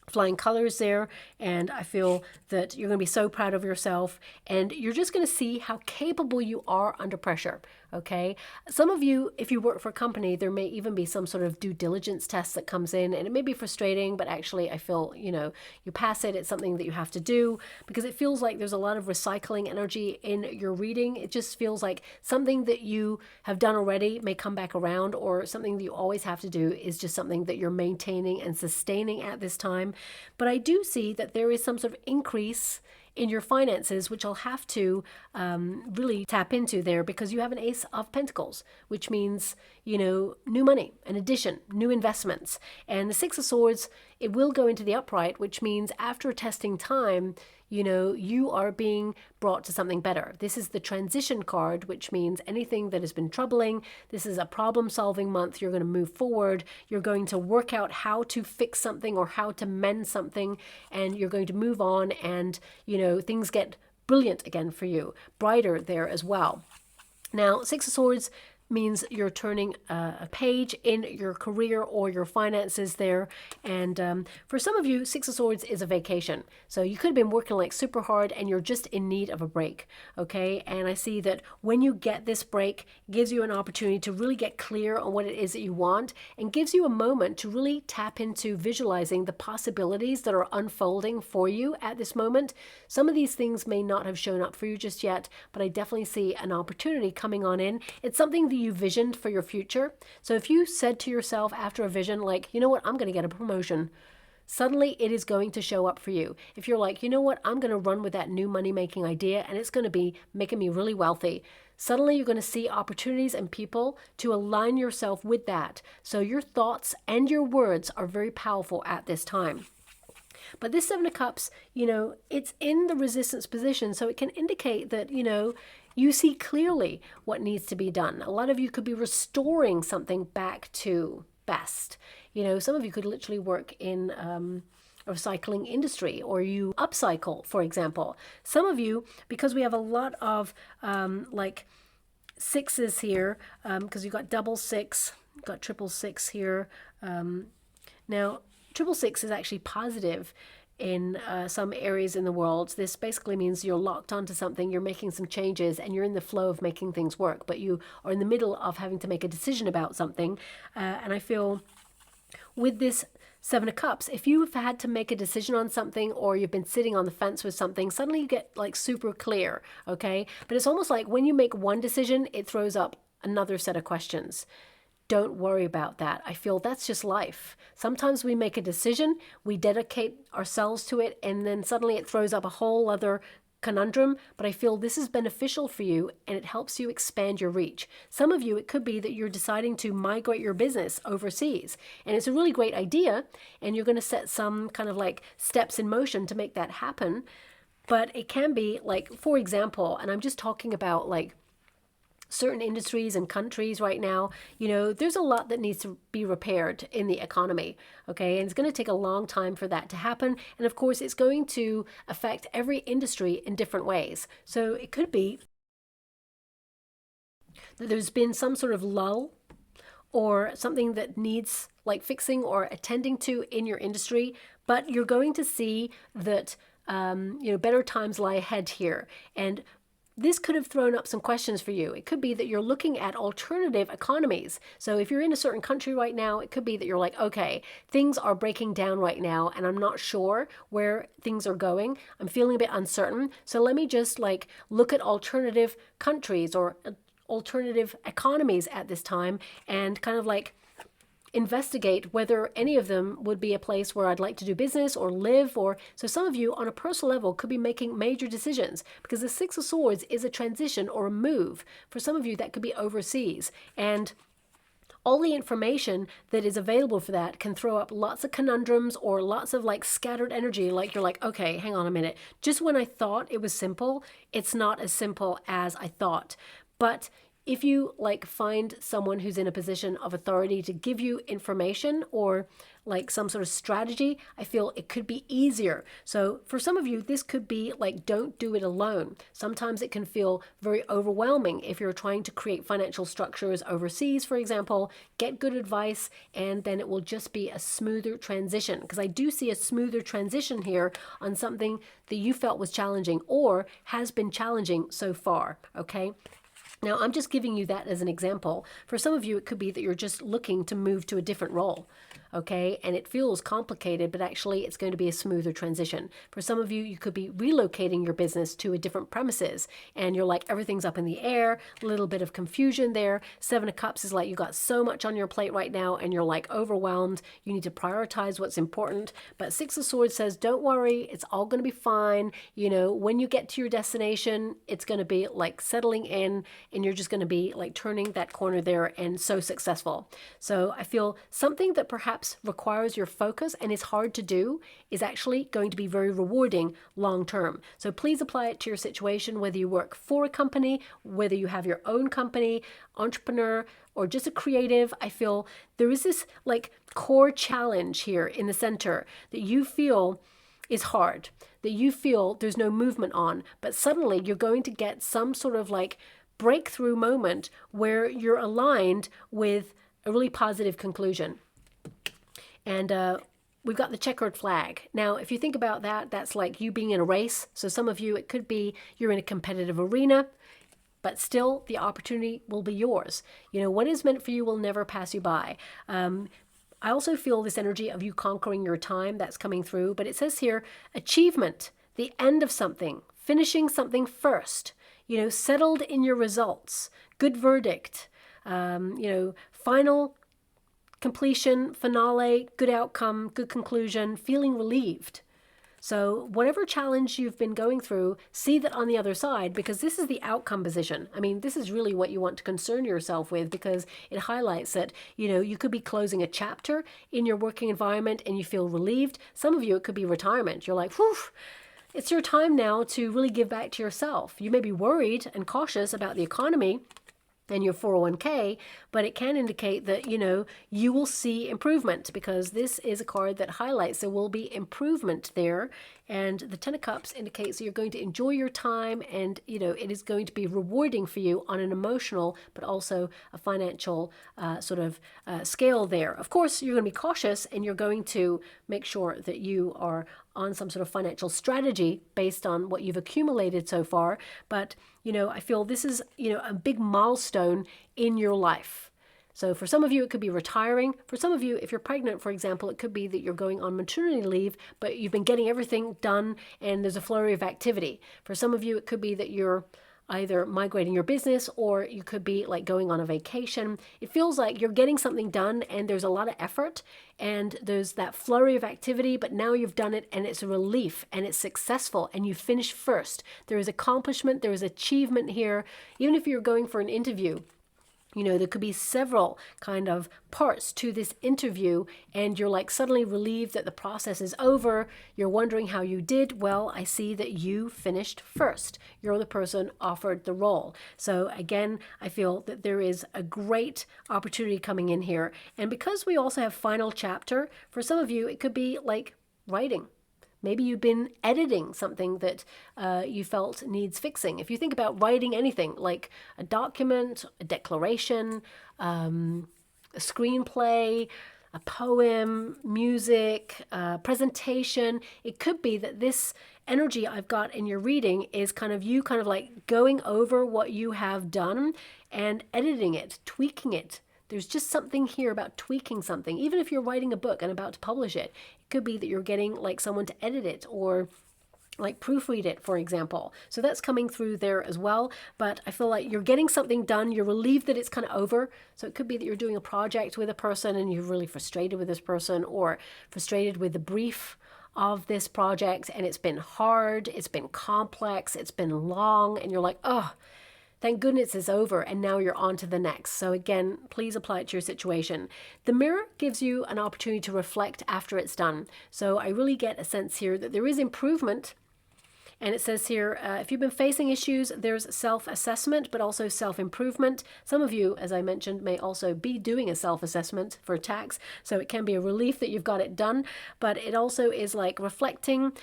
flying colors there, and I feel that you're going to be so proud of yourself, and you're just going to see how capable you are under pressure. Okay, some of you, if you work for a company, there may even be some sort of due diligence test that comes in, and it may be frustrating, but actually I feel, you know, you pass it. It's something that you have to do because it feels like there's a lot of recycling energy in your reading. It just feels like something that you have done already may come back around, or something that you always have to do is just something that you're maintaining and sustaining at this time. But I do see that there is some sort of increase in your finances, which I'll have to really tap into there, because you have an Ace of Pentacles, which means, you know, new money, an addition, new investments. And the Six of Swords, it will go into the upright, which means after a testing time, you know, you are being brought to something better. This is the transition card, which means anything that has been troubling, this is a problem-solving month. You're going to move forward. You're going to work out how to fix something or how to mend something, and you're going to move on, and, you know, things get brilliant again for you, brighter there as well. Now, Six of Swords means you're turning a page in your career or your finances there. And for some of you, Six of Swords is a vacation. So you could have been working like super hard and you're just in need of a break. Okay. And I see that when you get this break, it gives you an opportunity to really get clear on what it is that you want, and gives you a moment to really tap into visualizing the possibilities that are unfolding for you at this moment. Some of these things may not have shown up for you just yet, but I definitely see an opportunity coming on in. It's something that you visioned for your future. So if you said to yourself after a vision, like, you know what, I'm going to get a promotion, suddenly it is going to show up for you. If you're like, you know what, I'm going to run with that new money making idea and it's going to be making me really wealthy, suddenly you're going to see opportunities and people to align yourself with that. So your thoughts and your words are very powerful at this time. But this Seven of Cups, you know, it's in the resistance position, so it can indicate that, you know, you see clearly what needs to be done. A lot of you could be restoring something back to best. You know, some of you could literally work in a recycling industry, or you upcycle, for example. Some of you, because we have a lot of like sixes here, because you've got double six, got triple six here. Now, triple six is actually positive in some areas in the world. This basically means you're locked onto something, you're making some changes, and you're in the flow of making things work, but you are in the middle of having to make a decision about something. And I feel with this Seven of Cups, if you've had to make a decision on something, or you've been sitting on the fence with something, suddenly you get like super clear, okay? But it's almost like when you make one decision, it throws up another set of questions. Don't worry about that. I feel that's just life. Sometimes we make a decision, we dedicate ourselves to it, and then suddenly it throws up a whole other conundrum. But I feel this is beneficial for you, and it helps you expand your reach. Some of you, it could be that you're deciding to migrate your business overseas, and it's a really great idea, and you're going to set some kind of like steps in motion to make that happen. But it can be like, for example, and I'm just talking about like certain industries and countries right now, you know, there's a lot that needs to be repaired in the economy, okay? And it's going to take a long time for that to happen. And of course, it's going to affect every industry in different ways. So it could be that there's been some sort of lull, or something that needs like fixing or attending to in your industry, but you're going to see that, you know, better times lie ahead here. And this could have thrown up some questions for you. It could be that you're looking at alternative economies. So if you're in a certain country right now, it could be that you're like, okay, things are breaking down right now, and I'm not sure where things are going. I'm feeling a bit uncertain. So let me just like look at alternative countries or alternative economies at this time, and kind of like investigate whether any of them would be a place where I'd like to do business or live. Or so some of you on a personal level could be making major decisions, because the Six of Swords is a transition or a move. For some of you, that could be overseas, and all the information that is available for that can throw up lots of conundrums or lots of like scattered energy. Like you're like, okay, hang on a minute. Just when I thought it was simple, it's not as simple as I thought. But if you like find someone who's in a position of authority to give you information, or like some sort of strategy, I feel it could be easier. So for some of you, this could be like, don't do it alone. Sometimes it can feel very overwhelming if you're trying to create financial structures overseas, for example. Get good advice, and then it will just be a smoother transition, because I do see a smoother transition here on something that you felt was challenging or has been challenging so far, okay? Now, I'm just giving you that as an example. For some of you, it could be that you're just looking to move to a different role, okay? And it feels complicated, but actually it's going to be a smoother transition. For some of you, you could be relocating your business to a different premises, and you're like, everything's up in the air, a little bit of confusion there. Seven of Cups is like, you got so much on your plate right now, and you're like overwhelmed. You need to prioritize what's important. But Six of Swords says, don't worry, it's all going to be fine. You know, when you get to your destination, it's going to be like settling in, and you're just going to be like turning that corner there, and so successful. So I feel something that perhaps requires your focus and is hard to do is actually going to be very rewarding long term. So please apply it to your situation, whether you work for a company, whether you have your own company, entrepreneur, or just a creative. I feel there is this like core challenge here in the center that you feel is hard, that you feel there's no movement on, but suddenly you're going to get some sort of like breakthrough moment where you're aligned with a really positive conclusion. And we've got the checkered flag. Now, if you think about that, that's like you being in a race. So some of you, it could be you're in a competitive arena, but still the opportunity will be yours. You know, what is meant for you will never pass you by. I also feel this energy of you conquering your time that's coming through, but it says here, achievement, the end of something, finishing something first, you know, settled in your results, good verdict, you know, final completion, finale, good outcome, good conclusion, feeling relieved. So whatever challenge you've been going through, see that on the other side, because this is the outcome position. I mean, this is really what you want to concern yourself with, because it highlights that, you know, you could be closing a chapter in your working environment and you feel relieved. Some of you, it could be retirement. You're like, whew, it's your time now to really give back to yourself. You may be worried and cautious about the economy and your 401k, but it can indicate that, you know, you will see improvement, because this is a card that highlights there will be improvement there. And the Ten of Cups indicates that you're going to enjoy your time, and, you know, it is going to be rewarding for you on an emotional, but also a financial scale there. Of course, you're going to be cautious, and you're going to make sure that you are on some sort of financial strategy based on what you've accumulated so far. But, you know, I feel this is, you know, a big milestone in your life. So for some of you, it could be retiring. For some of you, if you're pregnant, for example, it could be that you're going on maternity leave, but you've been getting everything done and there's a flurry of activity. For some of you, it could be that you're either migrating your business, or you could be like going on a vacation. It feels like you're getting something done and there's a lot of effort and there's that flurry of activity, but now you've done it and it's a relief and it's successful and you finished first. There is accomplishment, there is achievement here. Even if you're going for an interview, you know, there could be several kind of parts to this interview and you're like suddenly relieved that the process is over. You're wondering how you did. Well, I see that you finished first. You're the person offered the role. So again, I feel that there is a great opportunity coming in here. And because we also have final chapter, for some of you, it could be like writing. Maybe you've been editing something that you felt needs fixing. If you think about writing anything like a document, a declaration, a screenplay, a poem, music, presentation, it could be that this energy I've got in your reading is kind of you kind of like going over what you have done and editing it, tweaking it. There's just something here about tweaking something. Even if you're writing a book and about to publish it, it could be that you're getting like someone to edit it or like proofread it, for example. So that's coming through there as well. But I feel like you're getting something done. You're relieved that it's kind of over. So it could be that you're doing a project with a person and you're really frustrated with this person or frustrated with the brief of this project, and it's been hard, it's been complex, it's been long, and you're like, oh, thank goodness it's over, and now you're on to the next. So again, please apply it to your situation. The mirror gives you an opportunity to reflect after it's done. So I really get a sense here that there is improvement, And it says here, if you've been facing issues, there's self-assessment, but also self-improvement. Some of you, as I mentioned, may also be doing a self-assessment for tax. So it can be a relief that you've got it done. But it also is like reflecting,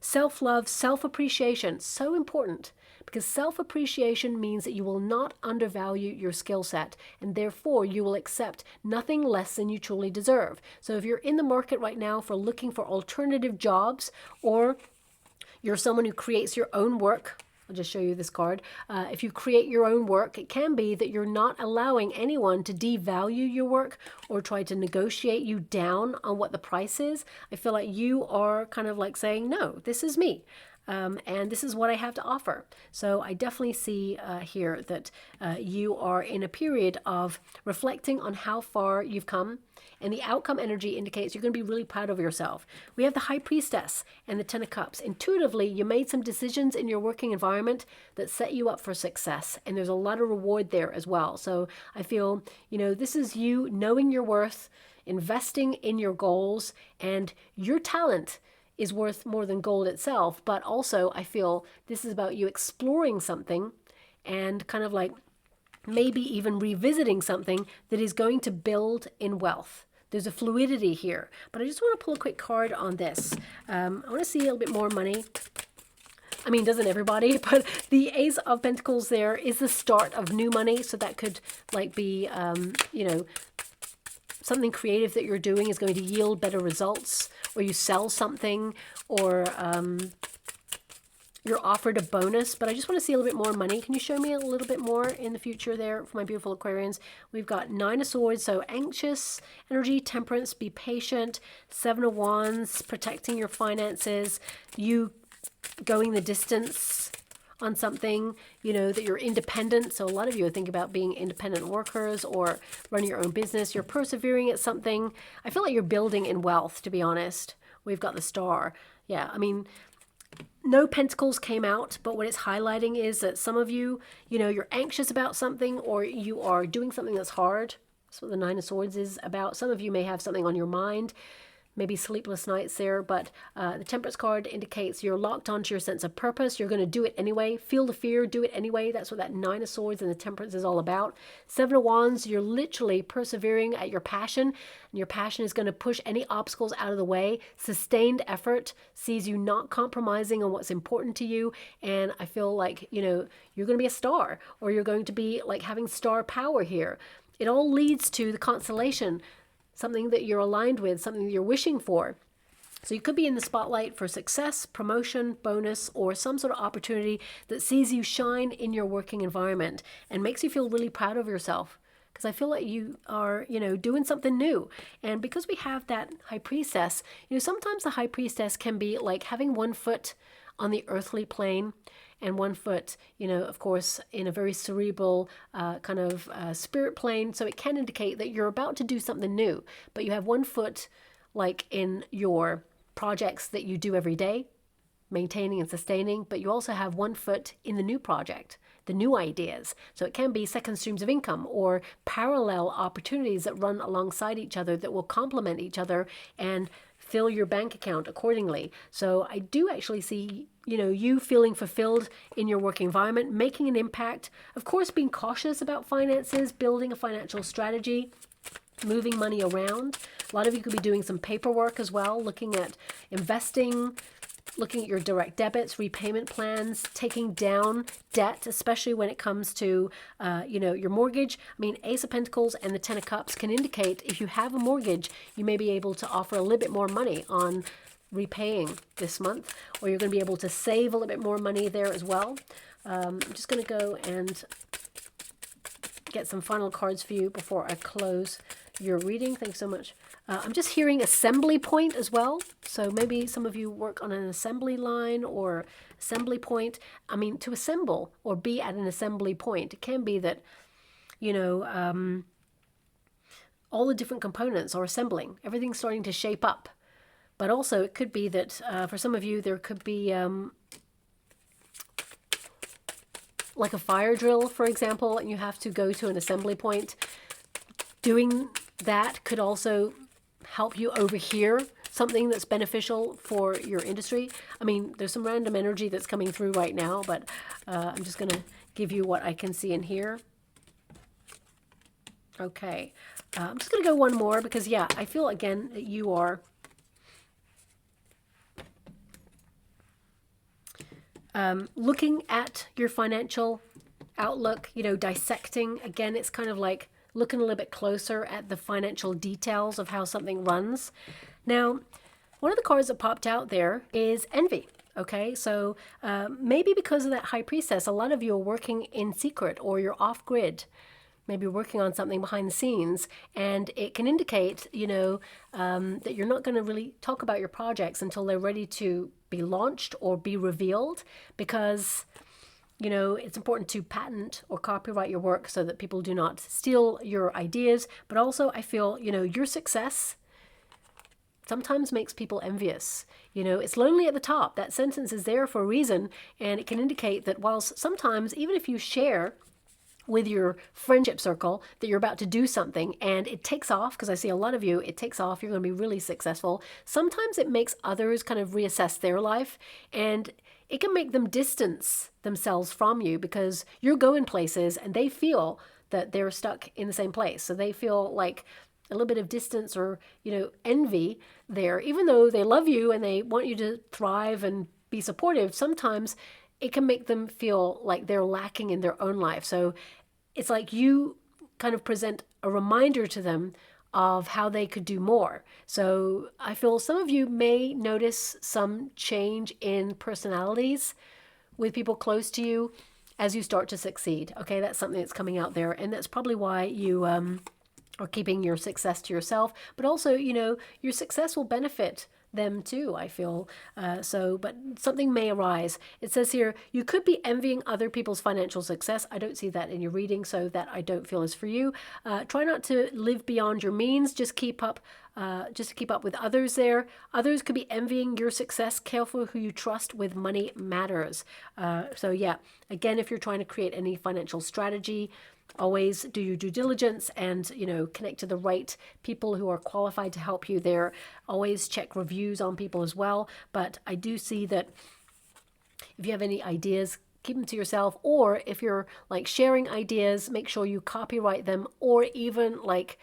self-love, self-appreciation. So important. Because self-appreciation means that you will not undervalue your skill set, and therefore you will accept nothing less than you truly deserve. So if you're in the market right now for looking for alternative jobs, or you're someone who creates your own work, I'll just show you this card. If you create your own work, it can be that you're not allowing anyone to devalue your work or try to negotiate you down on what the price is. I feel like you are kind of like saying, no, this is me. And this is what I have to offer. So I definitely see here that you are in a period of reflecting on how far you've come. And the outcome energy indicates you're going to be really proud of yourself. We have the High Priestess and the Ten of Cups. Intuitively, you made some decisions in your working environment that set you up for success. And there's a lot of reward there as well. So I feel, this is you knowing your worth, investing in your goals, and your talent is worth more than gold itself. But also I feel this is about you exploring something and kind of like maybe even revisiting something that is going to build in wealth. There's a fluidity here, but I just want to pull a quick card on this. I want to see a little bit more money. I mean, doesn't everybody? But the Ace of Pentacles there is the start of new money. So that could like be, something creative that you're doing is going to yield better results, or you sell something, or you're offered a bonus. But I just want to see a little bit more money. Can you show me a little bit more in the future there for my beautiful Aquarians? We've got Nine of Swords, so anxious energy, temperance, be patient. Seven of Wands, protecting your finances, you going the distance on something, that you're independent. So a lot of you are thinking about being independent workers or running your own business. You're persevering at something. I feel like you're building in wealth, to be honest. We've got the Star. Yeah, I mean, no pentacles came out, but what it's highlighting is that some of you, you're anxious about something, or you are doing something that's hard. That's what the Nine of Swords is about. Some of you may have something on your mind, maybe sleepless nights there, but the Temperance card indicates you're locked onto your sense of purpose. You're going to do it anyway. Feel the fear, do it anyway. That's what that Nine of Swords and the Temperance is all about. Seven of Wands, you're literally persevering at your passion, and your passion is going to push any obstacles out of the way. Sustained effort sees you not compromising on what's important to you, and I feel like, you're going to be a star, or you're going to be like having star power here. It all leads to the constellation, something that you're aligned with, something that you're wishing for. So you could be in the spotlight for success, promotion, bonus, or some sort of opportunity that sees you shine in your working environment and makes you feel really proud of yourself. Because I feel like you are, doing something new. And because we have that High Priestess, sometimes the High Priestess can be like having one foot on the earthly plane and one foot, of course, in a very cerebral kind of spirit plane. So it can indicate that you're about to do something new, but you have one foot like in your projects that you do every day, maintaining and sustaining, but you also have one foot in the new project, the new ideas. So it can be second streams of income or parallel opportunities that run alongside each other that will complement each other and fill your bank account accordingly. So I do actually see, you feeling fulfilled in your work environment, making an impact. Of course, being cautious about finances, building a financial strategy, moving money around. A lot of you could be doing some paperwork as well, looking at investing, looking at your direct debits, repayment plans, taking down debt, especially when it comes to, your mortgage. I mean, Ace of Pentacles and the Ten of Cups can indicate if you have a mortgage, you may be able to offer a little bit more money on repaying this month, or you're going to be able to save a little bit more money there as well. I'm just going to go and get some final cards for you before I close your reading. Thanks so much. I'm just hearing assembly point as well. So maybe some of you work on an assembly line or assembly point. I mean, to assemble or be at an assembly point, it can be that, all the different components are assembling. Everything's starting to shape up. But also it could be that for some of you, there could be like a fire drill, for example, and you have to go to an assembly point. Doing that could also help you overhear something that's beneficial for your industry. I mean, there's some random energy that's coming through right now, but I'm just going to give you what I can see in here. Okay. I'm just going to go one more because, yeah, I feel, again, that you are looking at your financial outlook, you know, dissecting. Again, it's kind of like looking a little bit closer at the financial details of how something runs. Now, one of the cards that popped out there is envy. Okay, so maybe because of that High Priestess, a lot of you are working in secret or you're off grid. Maybe working on something behind the scenes, and it can indicate, you know, that you're not going to really talk about your projects until they're ready to be launched or be revealed, because, you know, it's important to patent or copyright your work so that people do not steal your ideas. But also, I feel, you know, your success sometimes makes people envious. You know, it's lonely at the top. That sentence is there for a reason, and it can indicate that whilst sometimes, even if you share with your friendship circle that you're about to do something and it takes off, because I see a lot of you, it takes off, you're going to be really successful. Sometimes it makes others kind of reassess their life, and it can make them distance themselves from you because you're going places and they feel that they're stuck in the same place. So they feel like a little bit of distance or, you know, envy there, even though they love you and they want you to thrive and be supportive. Sometimes it can make them feel like they're lacking in their own life. So it's like you kind of present a reminder to them of how they could do more. So I feel some of you may notice some change in personalities with people close to you as you start to succeed. Okay, that's something that's coming out there. And that's probably why you are keeping your success to yourself. But also, you know, your success will benefit them too, I feel. But something may arise. It says here, you could be envying other people's financial success. I don't see that in your reading, so that I don't feel is for you. Try not to live beyond your means. Just keep up with others there. Others could be envying your success. Careful who you trust with money matters. So yeah, again, if you're trying to create any financial strategy, always do your due diligence and, you know, connect to the right people who are qualified to help you there. Always check reviews on people as well. But I do see that if you have any ideas, keep them to yourself. Or if you're like sharing ideas, make sure you copyright them, or even like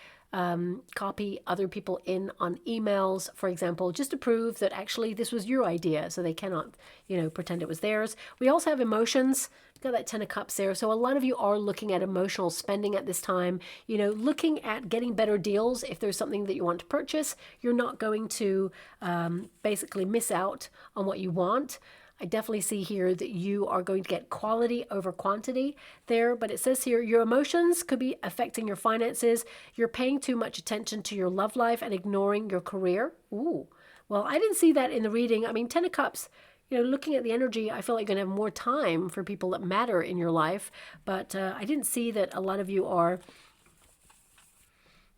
copy other people in on emails, for example, just to prove that actually this was your idea, so they cannot, you know, pretend it was theirs. We also have emotions. Got that 10 of Cups there. So a lot of you are looking at emotional spending at this time, you know, looking at getting better deals. If there's something that you want to purchase, you're not going to basically miss out on what you want. I definitely see here that you are going to get quality over quantity there, but it says here your emotions could be affecting your finances. You're paying too much attention to your love life and ignoring your career. Ooh, well, I didn't see that in the reading. I mean, 10 of Cups, you know, looking at the energy, I feel like you're going to have more time for people that matter in your life, but I didn't see that a lot of you are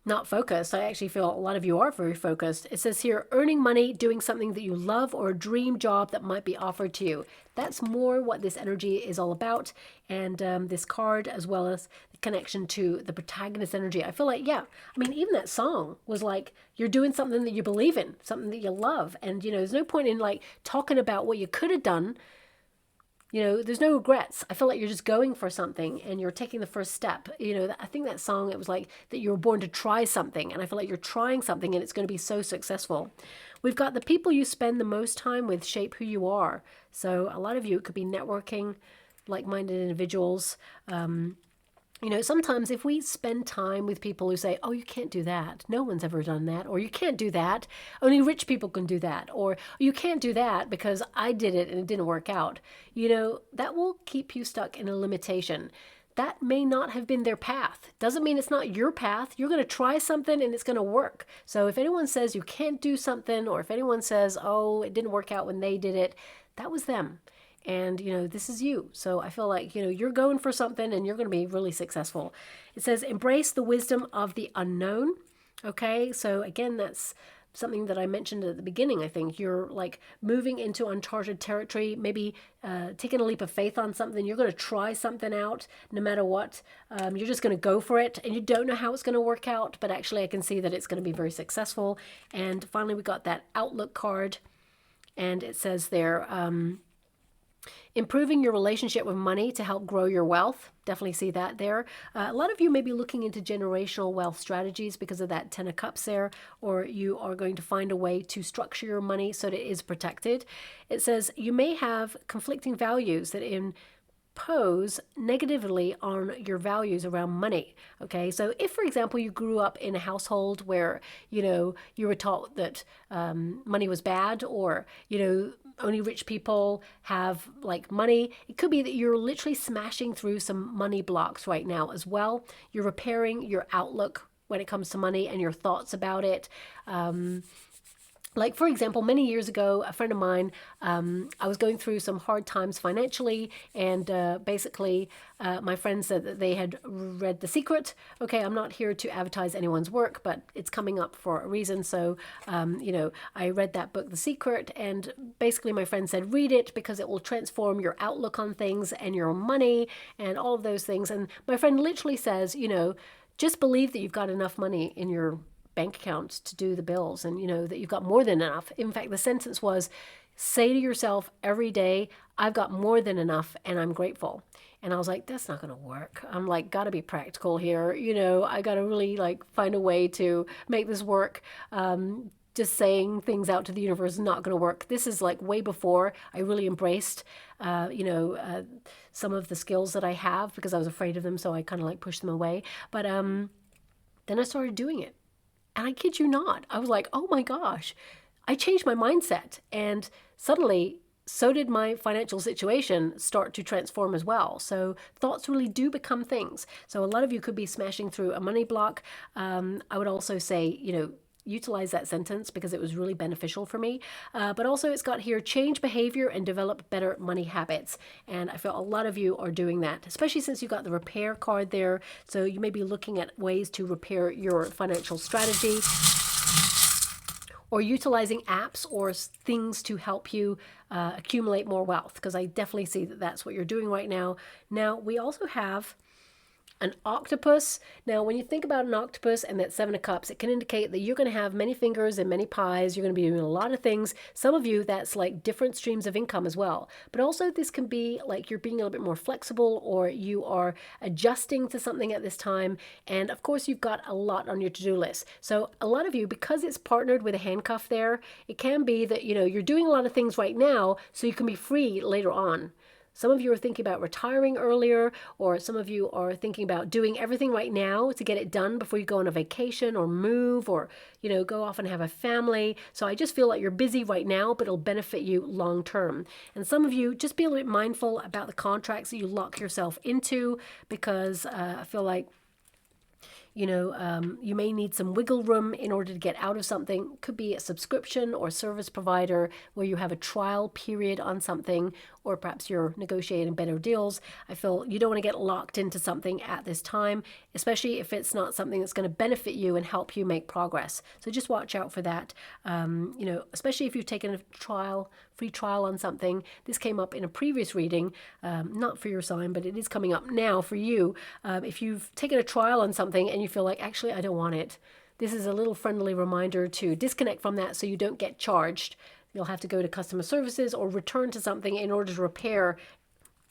not focused. I actually feel a lot of you are very focused. It says here, earning money, doing something that you love, or a dream job that might be offered to you. That's more what this energy is all about. And this card, as well as the connection to the protagonist energy, I feel like, yeah, I mean, even that song was like, you're doing something that you believe in, something that you love. And, you know, there's no point in like talking about what you could have done. You know, there's no regrets. I feel like you're just going for something and you're taking the first step. You know, I think that song, it was like that you were born to try something. And I feel like you're trying something and it's going to be so successful. We've got the people you spend the most time with shape who you are. So a lot of you, it could be networking, like-minded individuals. You know, sometimes if we spend time with people who say, oh, you can't do that. No one's ever done that. Or you can't do that. Only rich people can do that. Or you can't do that because I did it and it didn't work out. You know, that will keep you stuck in a limitation. That may not have been their path. Doesn't mean it's not your path. You're going to try something and it's going to work. So if anyone says you can't do something, or if anyone says, oh, it didn't work out when they did it, that was them. And, you know, this is you. So I feel like, you know, you're going for something and you're going to be really successful. It says, embrace the wisdom of the unknown. Okay. So again, that's something that I mentioned at the beginning. I think you're like moving into uncharted territory, maybe taking a leap of faith on something. You're going to try something out no matter what. You're just going to go for it, and you don't know how it's going to work out, but actually I can see that it's going to be very successful. And finally, we got that Outlook card, and it says there, improving your relationship with money to help grow your wealth. Definitely see that there. A lot of you may be looking into generational wealth strategies because of that 10 of Cups there, or you are going to find a way to structure your money so that it is protected. It says you may have conflicting values that impose negatively on your values around money. Okay, so if, for example, you grew up in a household where, you were taught that money was bad, or, only rich people have like money, it could be that you're literally smashing through some money blocks right now as well. You're repairing your outlook when it comes to money and your thoughts about it. Like, for example, many years ago, a friend of mine, I was going through some hard times financially, and basically my friend said that they had read The Secret. Okay, I'm not here to advertise anyone's work, but it's coming up for a reason. So, I read that book, The Secret, and basically my friend said, read it because it will transform your outlook on things and your money and all of those things. And my friend literally says, just believe that you've got enough money in your bank account to do the bills, and that you've got more than enough. In fact, the sentence was, say to yourself every day, I've got more than enough and I'm grateful. And I was like, that's not going to work. I'm like, got to be practical here. I got to really like find a way to make this work. Just saying things out to the universe is not going to work. This is like way before I really embraced, some of the skills that I have, because I was afraid of them. So I kind of like pushed them away. But then I started doing it. And I kid you not, I was like, oh my gosh, I changed my mindset. And suddenly, so did my financial situation start to transform as well. So thoughts really do become things. So a lot of you could be smashing through a money block. I would also say, utilize that sentence because it was really beneficial for me. But also it's got here, change behavior and develop better money habits. And I feel a lot of you are doing that, especially since you got the repair card there. So you may be looking at ways to repair your financial strategy, or utilizing apps or things to help you accumulate more wealth, because I definitely see that that's what you're doing right now. Now, we also have an octopus. Now, when you think about an octopus and that 7 of Cups, it can indicate that you're going to have many fingers and many pies. You're going to be doing a lot of things. Some of you, that's like different streams of income as well. But also this can be like you're being a little bit more flexible, or you are adjusting to something at this time. And of course, you've got a lot on your to-do list. So a lot of you, because it's partnered with a handcuff there, it can be that, you're doing a lot of things right now so you can be free later on. Some of you are thinking about retiring earlier, or some of you are thinking about doing everything right now to get it done before you go on a vacation or move, or, go off and have a family. So I just feel like you're busy right now, but it'll benefit you long term. And some of you, just be a little bit mindful about the contracts that you lock yourself into, because I feel like you may need some wiggle room in order to get out of something. Could be a subscription or service provider where you have a trial period on something, or perhaps you're negotiating better deals. I feel you don't want to get locked into something at this time, especially if it's not something that's going to benefit you and help you make progress. So just watch out for that. Especially if you've taken a free trial on something. This came up in a previous reading, not for your sign, but it is coming up now for you. If you've taken a trial on something and you feel like, actually, I don't want it, this is a little friendly reminder to disconnect from that so you don't get charged. You'll have to go to customer services or return to something in order to repair,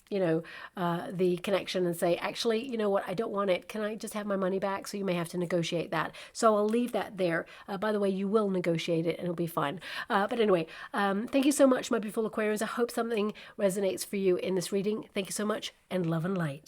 the connection, and say, actually, you know what, I don't want it. Can I just have my money back? So you may have to negotiate that. So I'll leave that there. By the way, you will negotiate it and it'll be fine. But anyway, thank you so much, my beautiful Aquarians. I hope something resonates for you in this reading. Thank you so much, and love and light.